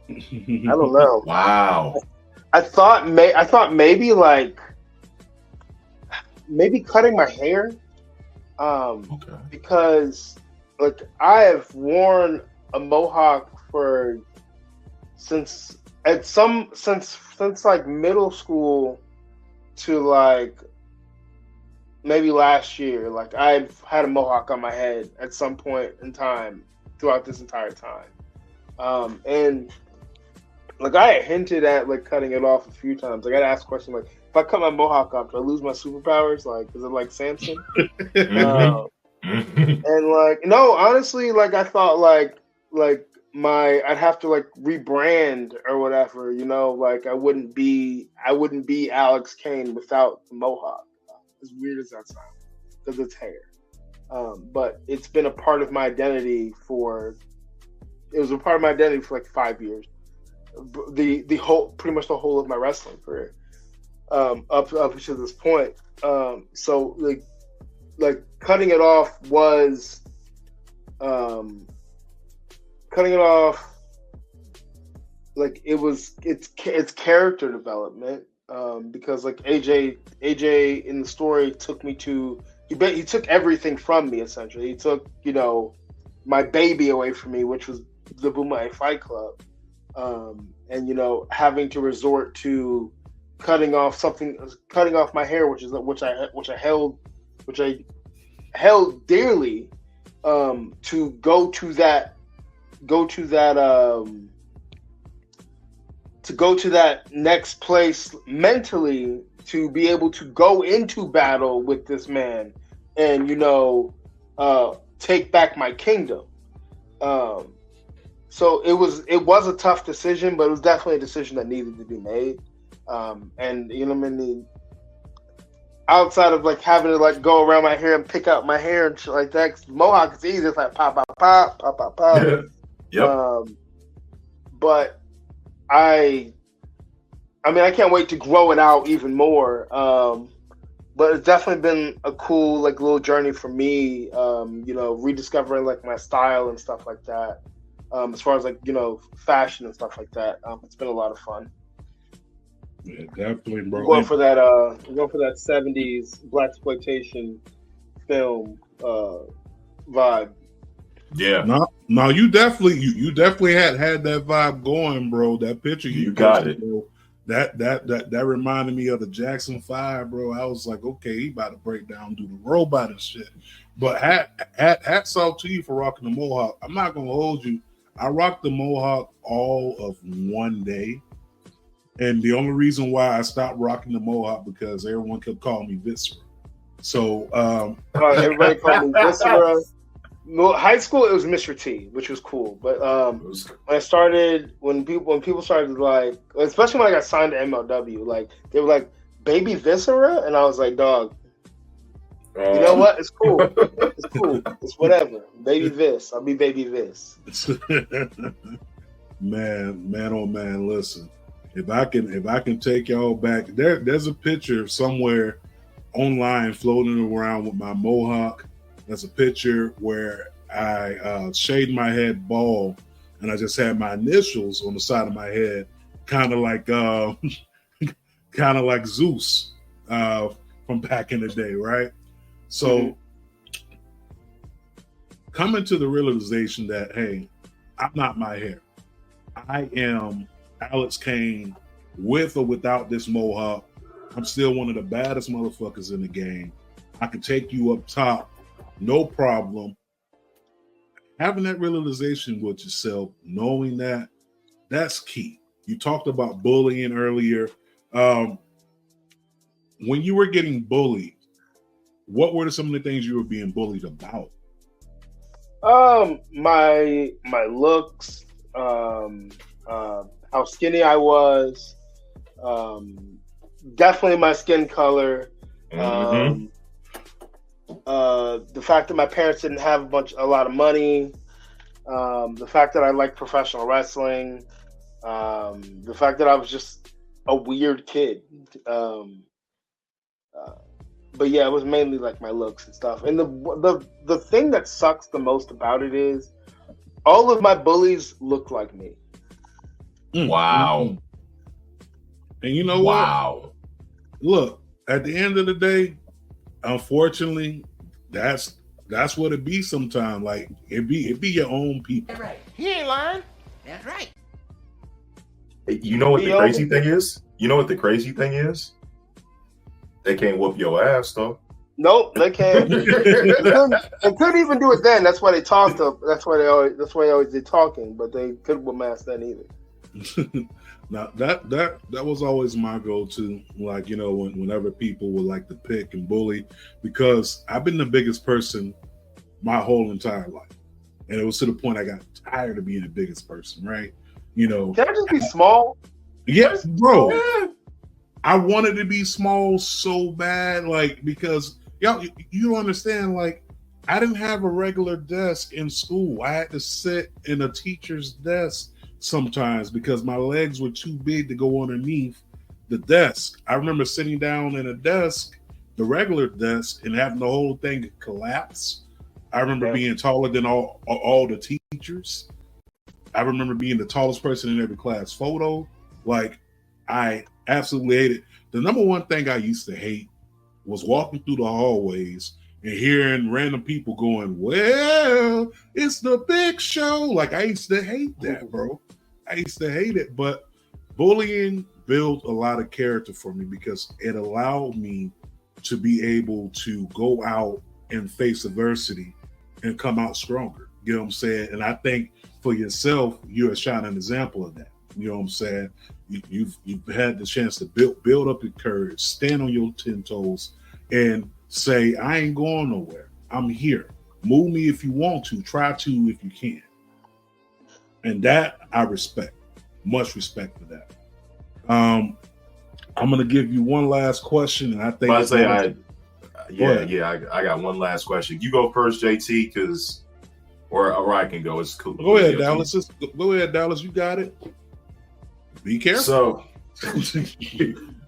I don't know. Wow. I thought maybe cutting my hair. Because like I have worn a mohawk since like middle school to like maybe last year. Like I've had a mohawk on my head at some point in time throughout this entire time. And like I had hinted at like cutting it off a few times. Like I got asked a question like, if I cut my mohawk off, do I lose my superpowers? Like, is it like Samson? And like, no, honestly, like I thought like I'd have to like rebrand or whatever, you know, like I wouldn't be Alex Kane without the mohawk. As weird as that sounds, because it's hair. But it's been a part of my identity it was a part of my identity for like 5 years. Pretty much the whole of my wrestling career, up to this point. So like cutting it off was, like it's character development, because like AJ in the story took me to, he took everything from me essentially. He took, you know, my baby away from me, which was the Bomaye Fight Club. And you know, having to resort to cutting off my hair, which I held dearly, to go to that next place mentally, to be able to go into battle with this man and, you know, take back my kingdom. So it was a tough decision, but it was definitely a decision that needed to be made. And you know what I mean? Outside of like having to like go around my hair and pick out my hair and shit like that, 'cause mohawk is easy. It's like pop, pop, pop, pop, pop, pop. Yeah. Yep. But I mean, I can't wait to grow it out even more. But it's definitely been a cool like little journey for me. You know, rediscovering like my style and stuff like that. As far as like, you know, fashion and stuff like that, it's been a lot of fun. Yeah, definitely, bro. Going for that 70s blaxploitation film vibe. Yeah. No, you definitely had that vibe going, bro. That picture you got it. Bro, that reminded me of the Jackson 5, bro. I was like, okay, he about to break down, do the robot and shit. But hats off to you for rocking the mohawk. I'm not gonna hold you. I rocked the mohawk all of one day. And the only reason why I stopped rocking the mohawk because everyone kept calling me Viscera. So everybody called me Viscera. No, high school it was Mr. T, which was cool. But when people started like, especially when I got signed to MLW, like they were like, "Baby Viscera," and I was like, "Dog, you know what? It's cool. It's cool. It's whatever. Baby Vis. I'll be Baby Vis." man, oh man, listen. If I can take y'all back, there's a picture somewhere online floating around with my mohawk. There's a picture where I shaved my head bald, and I just had my initials on the side of my head, kind of like Zeus from back in the day, right? So coming to the realization that, hey, I'm not my hair. I am Alex Kane with or without this mohawk. I'm still one of the baddest motherfuckers in the game. I can take you up top, no problem. Having that realization with yourself, knowing that's key. You talked about bullying earlier. When you were getting bullied, what were some of the things you were being bullied about? My looks, how skinny I was, definitely my skin color, the fact that my parents didn't have a lot of money, the fact that I liked professional wrestling, the fact that I was just a weird kid. But yeah, it was mainly like my looks and stuff. And the thing that sucks the most about it is all of my bullies look like me. Wow. And you know what? Look, at the end of the day, unfortunately, That's what it be sometimes. Like it be your own people. That's right. He ain't lying. That's right. You know what the crazy thing is? You know what the crazy thing is? They can't whoop your ass though. Nope, they can't. They couldn't even do it then. That's why they talked. That's why they always did talking. But they couldn't whip my ass then either. Now that was always my go-to. Like, you know, whenever people would like to pick and bully, because I've been the biggest person my whole entire life, and it was to the point I got tired of being the biggest person. Right? You know, can I just be small? Yes, bro. I wanted to be small so bad, like, because y'all, you understand, like, I didn't have a regular desk in school. I had to sit in a teacher's desk sometimes because my legs were too big to go underneath the desk. I remember sitting down in a desk, the regular desk, and having the whole thing collapse. I remember being taller than all the teachers. I remember being the tallest person in every class photo. Like, I absolutely hate it. The number one thing I used to hate was walking through the hallways and hearing random people going, well, it's the big show. Like, I used to hate that, bro. I used to hate it. But bullying built a lot of character for me because it allowed me to be able to go out and face adversity and come out stronger. You know what I'm saying? And I think for yourself, you're a shining example of that. You know what I'm saying? You've had the chance to build up your courage, stand on your 10 toes, and say, I ain't going nowhere. I'm here. Move me if you want to. Try to if you can. And that I respect. Much respect for that. I'm going to give you one last question, and I think I got one last question. You go first, JT, because or I can go. It's cool. Go ahead, Dallas. Go ahead, Dallas. You got it. Be careful. So,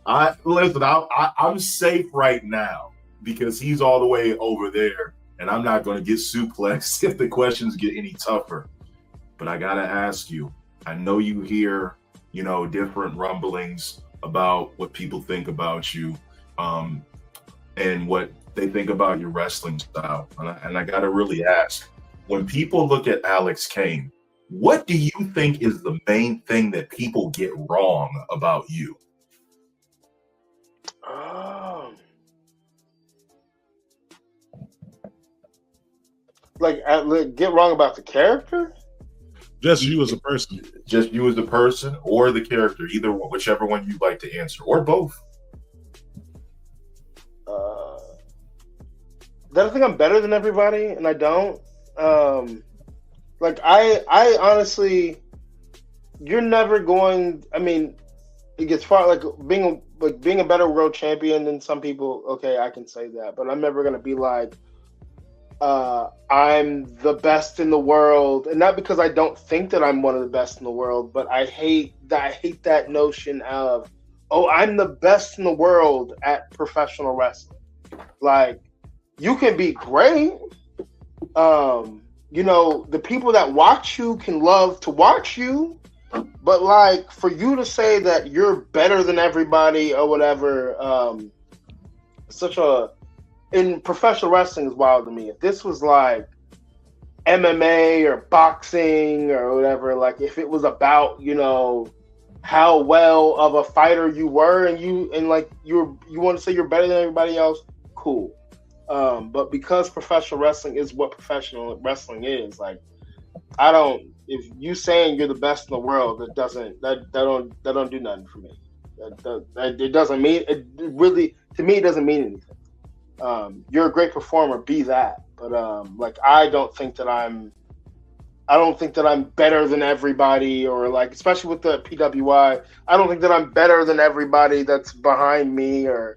I'm safe right now because he's all the way over there, and I'm not going to get suplexed if the questions get any tougher. But I got to ask you. I know you hear, you know, different rumblings about what people think about you, and what they think about your wrestling style. And I got to really ask, when people look at Alex Kane, what do you think is the main thing that people get wrong about you? Like, get wrong about the character? Just you as a person. Just you as a person or the character, either whichever one you'd like to answer, or both. That I think I'm better than everybody, and I don't. Like, I honestly, you're never going. I mean, it gets far. Like being a better world champion than some people. Okay, I can say that, but I'm never gonna be like, I'm the best in the world, and not because I don't think that I'm one of the best in the world, but I hate that notion of, oh, I'm the best in the world at professional wrestling. Like, you can be great. You know, the people that watch you can love to watch you, but like for you to say that you're better than everybody or whatever, in professional wrestling is wild to me. If this was like MMA or boxing or whatever, like if it was about, you know, how well of a fighter you were and you want to say you're better than everybody else, cool. But because professional wrestling is what professional wrestling is, like, if you saying you're the best in the world, that don't do nothing for me. It doesn't mean, it really, to me, it doesn't mean anything. You're a great performer, be that. But like, I don't think that I'm better than everybody, or like, especially with the PWI, I don't think that I'm better than everybody that's behind me or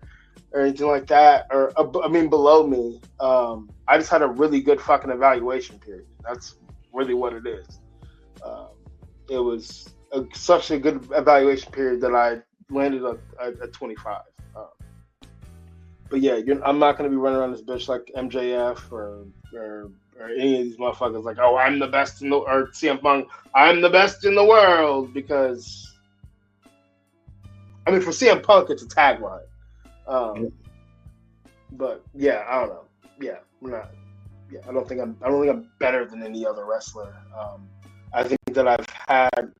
anything like that, or below me. I just had a really good fucking evaluation period. That's really what it is. It was such a good evaluation period that I landed at 25. But yeah, I'm not going to be running around this bitch like MJF or any of these motherfuckers like, oh, I'm the best or CM Punk, I'm the best in the world, because I mean, for CM Punk, it's a tagline. But yeah, I don't know. Yeah, I don't think I'm better than any other wrestler. I think that I've had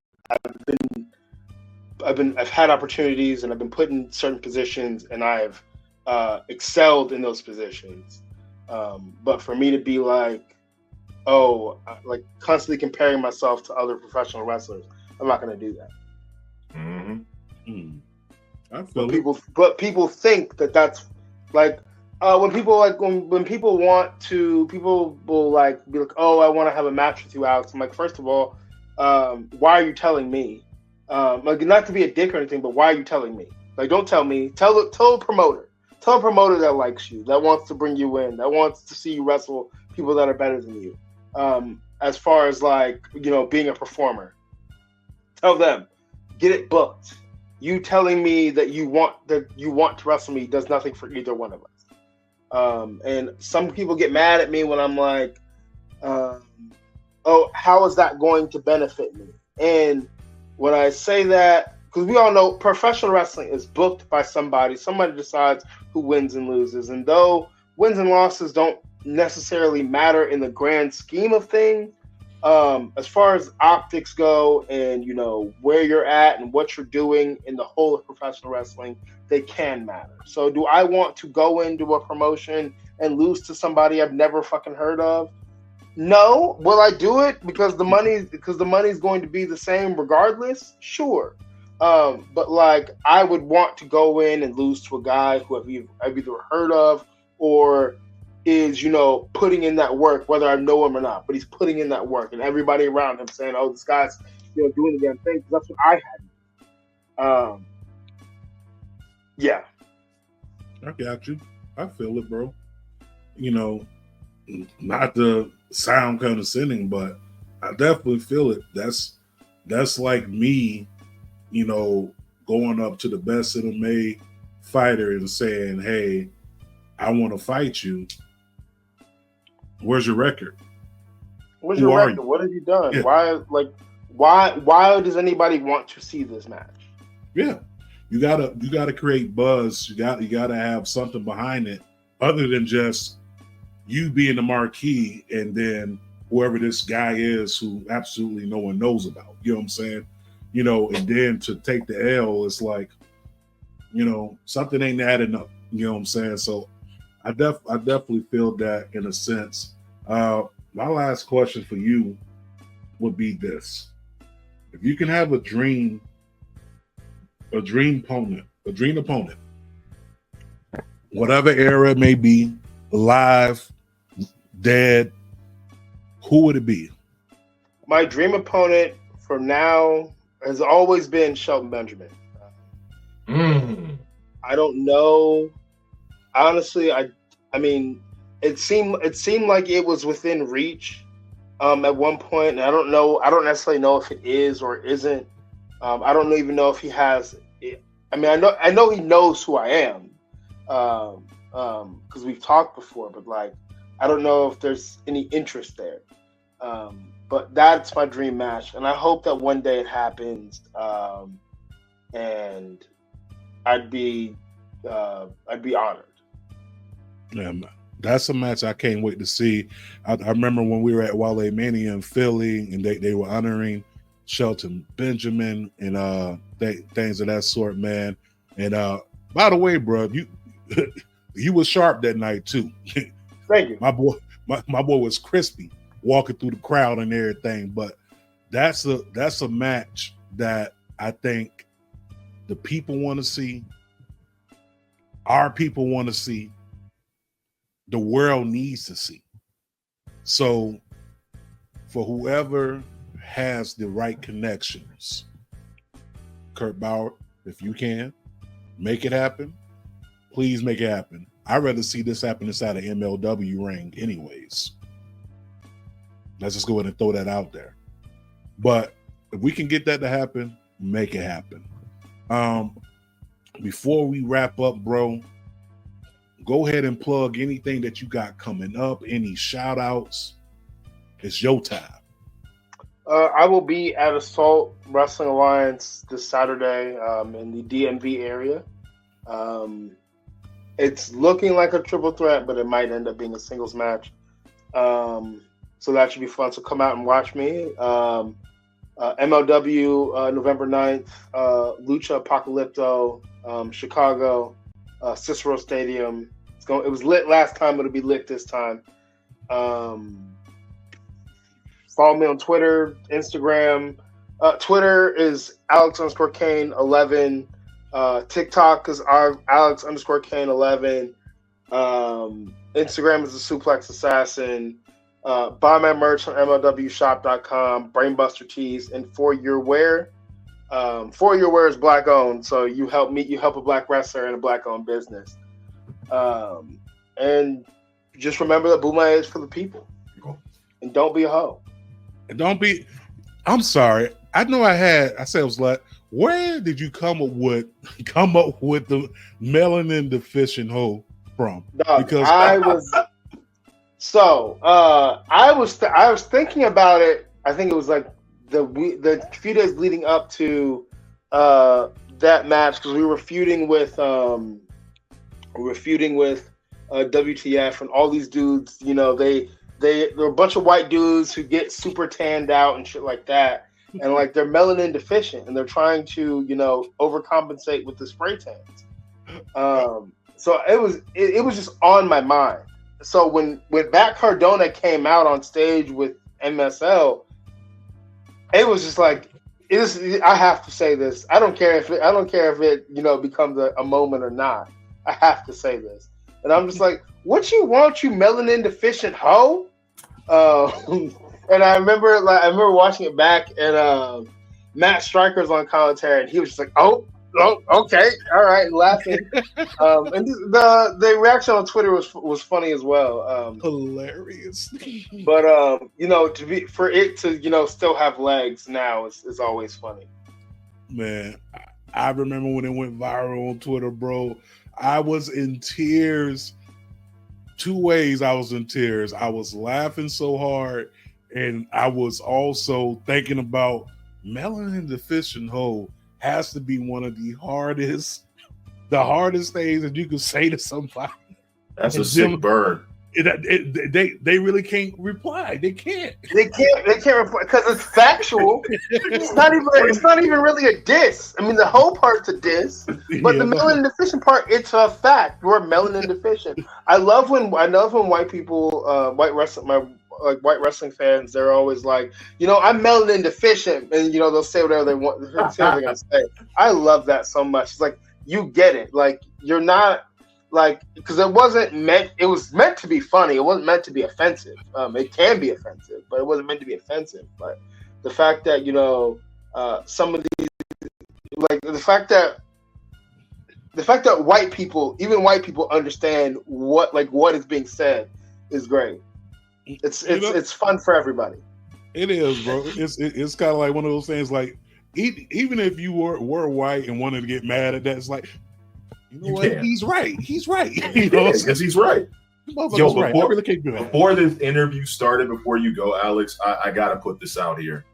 opportunities and I've been put in certain positions and I've excelled in those positions. But for me to be like constantly comparing myself to other professional wrestlers, I'm not going to do that. Mm-hmm. But people think that that's like when people will like be like, oh, I want to have a match with you, Alex. I'm like, first of all, why are you telling me? Like, not to be a dick or anything, but why are you telling me? Like, don't tell me. Tell a promoter. Tell a promoter that likes you, that wants to bring you in, that wants to see you wrestle people that are better than you. As far as like, being a performer, tell them, get it booked. You telling me that you want to wrestle me does nothing for either one of us. And some people get mad at me when I'm like, oh, how is that going to benefit me? And when I say that, because we all know professional wrestling is booked by somebody. Somebody decides who wins and loses. And though wins and losses don't necessarily matter in the grand scheme of things, as far as optics go and, where you're at and what you're doing in the whole of professional wrestling, they can matter. So do I want to go into a promotion and lose to somebody I've never fucking heard of? No. Will I do it because the money's going to be the same regardless? Sure. But like, I would want to go in and lose to a guy who I've either heard of or is, putting in that work, whether I know him or not, but he's putting in that work and everybody around him saying, oh, this guy's, doing the damn thing. That's what I had. Yeah. I got you. I feel it, bro. Not to sound condescending, but I definitely feel it. That's like me, going up to the best MMA fighter and saying, hey, I want to fight you. Where's your record? Where's your record? What have you done? Yeah. Why does anybody want to see this match? Yeah. You gotta create buzz. You gotta have something behind it other than just you being the marquee and then whoever this guy is who absolutely no one knows about. You know what I'm saying? And then to take the L, it's like, something ain't adding up. You know what I'm saying? So I definitely feel that in a sense. My last question for you would be this. If you can have a dream opponent, whatever era it may be, alive, dead, who would it be? My dream opponent for now has always been Shelton Benjamin. I don't know. Honestly, I mean, it seemed like it was within reach at one point, and I don't know. I don't necessarily know if it is or isn't. I don't even know if he has it. I mean, I know he knows who I am, because we've talked before. But like, I don't know if there's any interest there. But that's my dream match, and I hope that one day it happens. And I'd be honored. Yeah, that's a match I can't wait to see. I remember when we were at Wale Mania in Philly, and they were honoring Shelton Benjamin and things of that sort, man. And by the way, bro, you was sharp that night too. Thank you. My boy was crispy walking through the crowd and everything. But that's a match that I think the people want to see. Our people want to see. The world needs to see. So for whoever has the right connections, Kurt Bauer, if you can make it happen, please make it happen. I'd rather see this happen inside an MLW ring anyways. Let's just go ahead and throw that out there. But if we can get that to happen, make it happen. Before we wrap up, bro, go ahead and plug anything that you got coming up, any shout outs. It's your time. I will be at Assault Wrestling Alliance this Saturday in the DMV area. It's looking like a triple threat, but it might end up being a singles match. So that should be fun. So come out and watch me. MLW November 9th, Lucha Apocalypto, Chicago, Cicero Stadium. It was lit last time. It'll be lit this time. Follow me on Twitter, Instagram. Twitter is Alex_Kane11. TikTok is Alex_Kane11. Instagram is the Suplex Assassin. Buy my merch on MLWshop.com, Brainbuster Tees, and For Your Wear. For Your Wear is black owned, so you help a black wrestler in a black owned business. And just remember that Bomaye is for the people. And don't be a hoe. And don't be. I'm sorry. I know I said it was like, where did you come up with the melanin deficient hoe from? Dog, because I was thinking about it. I think it was like the few days leading up to that match, because we were feuding with WTF, and all these dudes. You know, they're a bunch of white dudes who get super tanned out and shit like that. And like they're melanin deficient, and they're trying to, overcompensate with the spray tans. So it was just on my mind. So when Matt Cardona came out on stage with MSL, it was just like, I have to say this. I don't care if it becomes a moment or not. I have to say this, and I'm just like, what you want, you melanin deficient hoe? And I remember watching it back, and Matt Stryker's on commentary, and he was just like, "Oh, okay, all right," laughing. And the reaction on Twitter was funny as well. Hilarious. But for it to still have legs now is always funny. Man, I remember when it went viral on Twitter, bro. I was in tears. Two ways I was in tears. I was laughing so hard, and I was also thinking about melanin deficient hoe has to be one of the hardest things that you can say to somebody. That's a sick burn. They really can't reply. They can't reply because it's factual. It's not even really a diss. I mean, the whole part's a diss, but the melanin deficient part, it's a fact. We're melanin deficient. I love when white people, white wrestling fans, they're always like, I'm melanin deficient, and they'll say whatever they want. Say what they're gonna say. I love that so much. It's like, you get it. Like, you're not. Like, because it was meant to be funny. It wasn't meant to be offensive. It can be offensive, but it wasn't meant to be offensive. But the fact that, some of these, like the fact that white people understand what is being said is great. It's fun for everybody. It is, bro. It's kind of like one of those things, like, even if you were white and wanted to get mad at that, it's like, he's right. He's right. Because he's right. Yo, right. I really can't do that. Before this interview started, before you go, Alex, I gotta put this out here.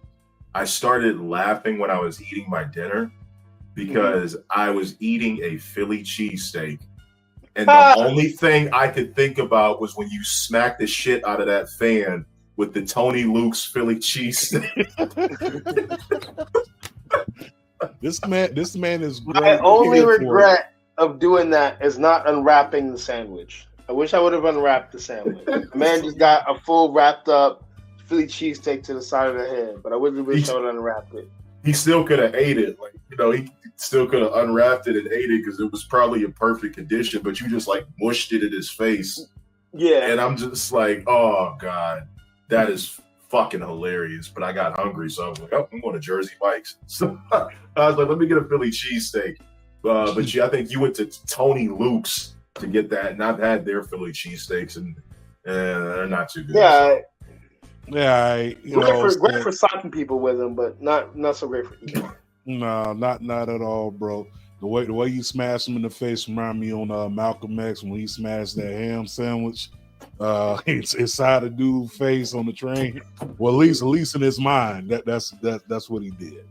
I started laughing when I was eating my dinner because I was eating a Philly cheesesteak. And the only thing I could think about was when you smacked the shit out of that fan with the Tony Luke's Philly cheesesteak. This man is great. My only regret of doing that is not unwrapping the sandwich. I wish I would have unwrapped the sandwich. The man just got a full wrapped up Philly cheesesteak to the side of the head, but I wish I would have unwrapped it. He still could have ate it. Like, he still could have unwrapped it and ate it because it was probably in perfect condition, but you just like mushed it in his face. Yeah. And I'm just like, oh God, that is fucking hilarious. But I got hungry, so I was like, I'm going to Jersey Mike's. So I was like, let me get a Philly cheesesteak. But I think you went to Tony Luke's to get that, and I've had their Philly cheesesteaks, and they're not too good. Yeah. Great for socking people with them, but not so great for eating. No, not at all, bro. The way you smash them in the face remind me on Malcolm X when he smashed that ham sandwich inside a dude's face on the train. Well, at least in his mind, that's what he did.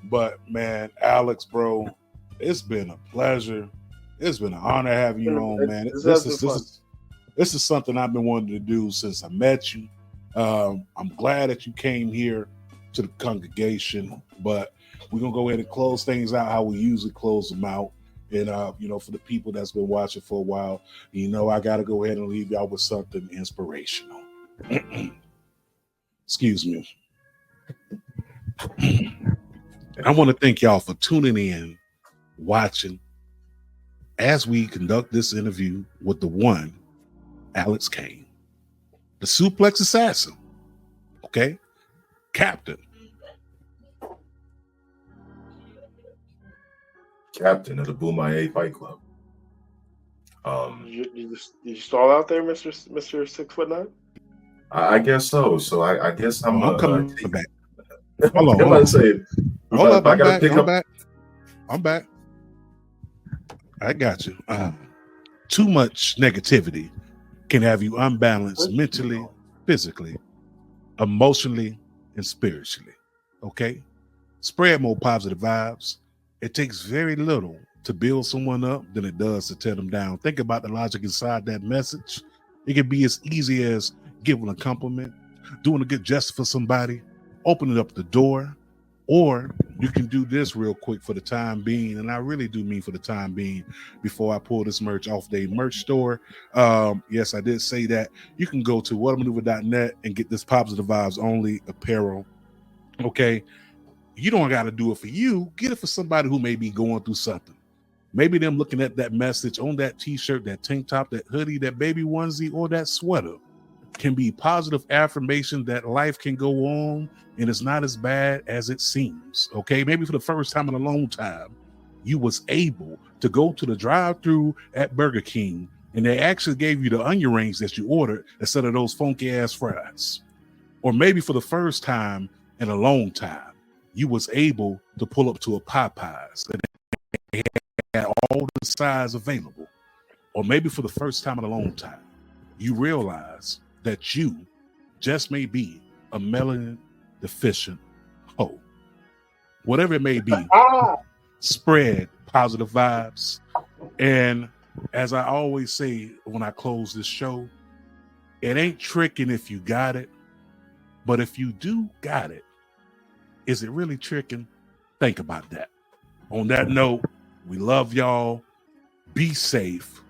But man, Alex, bro, it's been a pleasure. It's been an honor having you on, man. This is something I've been wanting to do since I met you. I'm glad that you came here to the congregation, but we're gonna go ahead and close things out how we usually close them out. And for the people that's been watching for a while, I gotta go ahead and leave y'all with something inspirational. Excuse me. I want to thank y'all for tuning in, watching, as we conduct this interview with the one, Alex Kane, the suplex assassin. Okay, Captain of the Bomaye Fight Club. Did you stall out there, Mr. 6'9"? I guess so. So I guess I'm coming back. Hold on. I'm back. I got you. Too much negativity can have you unbalanced mentally, physically, emotionally, and spiritually. Okay? Spread more positive vibes. It takes very little to build someone up than it does to tear them down. Think about the logic inside that message. It can be as easy as giving a compliment, doing a good gesture for somebody, opening up the door, or you can do this real quick for the time being. And I really do mean for the time being before I pull this merch off their merch store. Yes, I did say that. You can go to whatamaneuver.net and get this positive vibes only apparel. Okay. You don't got to do it for you. Get it for somebody who may be going through something. Maybe them looking at that message on that t-shirt, that tank top, that hoodie, that baby onesie, or that sweater can be positive affirmation that life can go on and it's not as bad as it seems. Okay, maybe for the first time in a long time, you was able to go to the drive-thru at Burger King and they actually gave you the onion rings that you ordered instead of those funky ass fries. Or maybe for the first time in a long time, you was able to pull up to a Popeyes and they had all the sides available. Or maybe for the first time in a long time, you realize that you just may be a melanin deficient hoe. Whatever it may be, spread positive vibes. And as I always say when I close this show, it ain't tricking if you got it, but if you do got it, is it really tricking? Think about that. On that note, we love y'all. Be safe.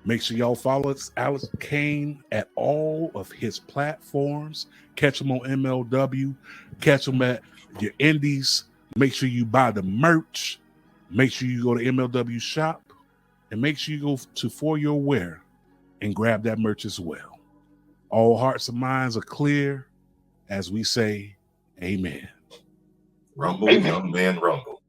Make sure y'all follow Alex Kane at all of his platforms. Catch him on MLW. Catch him at your indies. Make sure you buy the merch. Make sure you go to MLW shop. And make sure you go to For Your Wear and grab that merch as well. All hearts and minds are clear as we say, amen. Rumble, young man, rumble.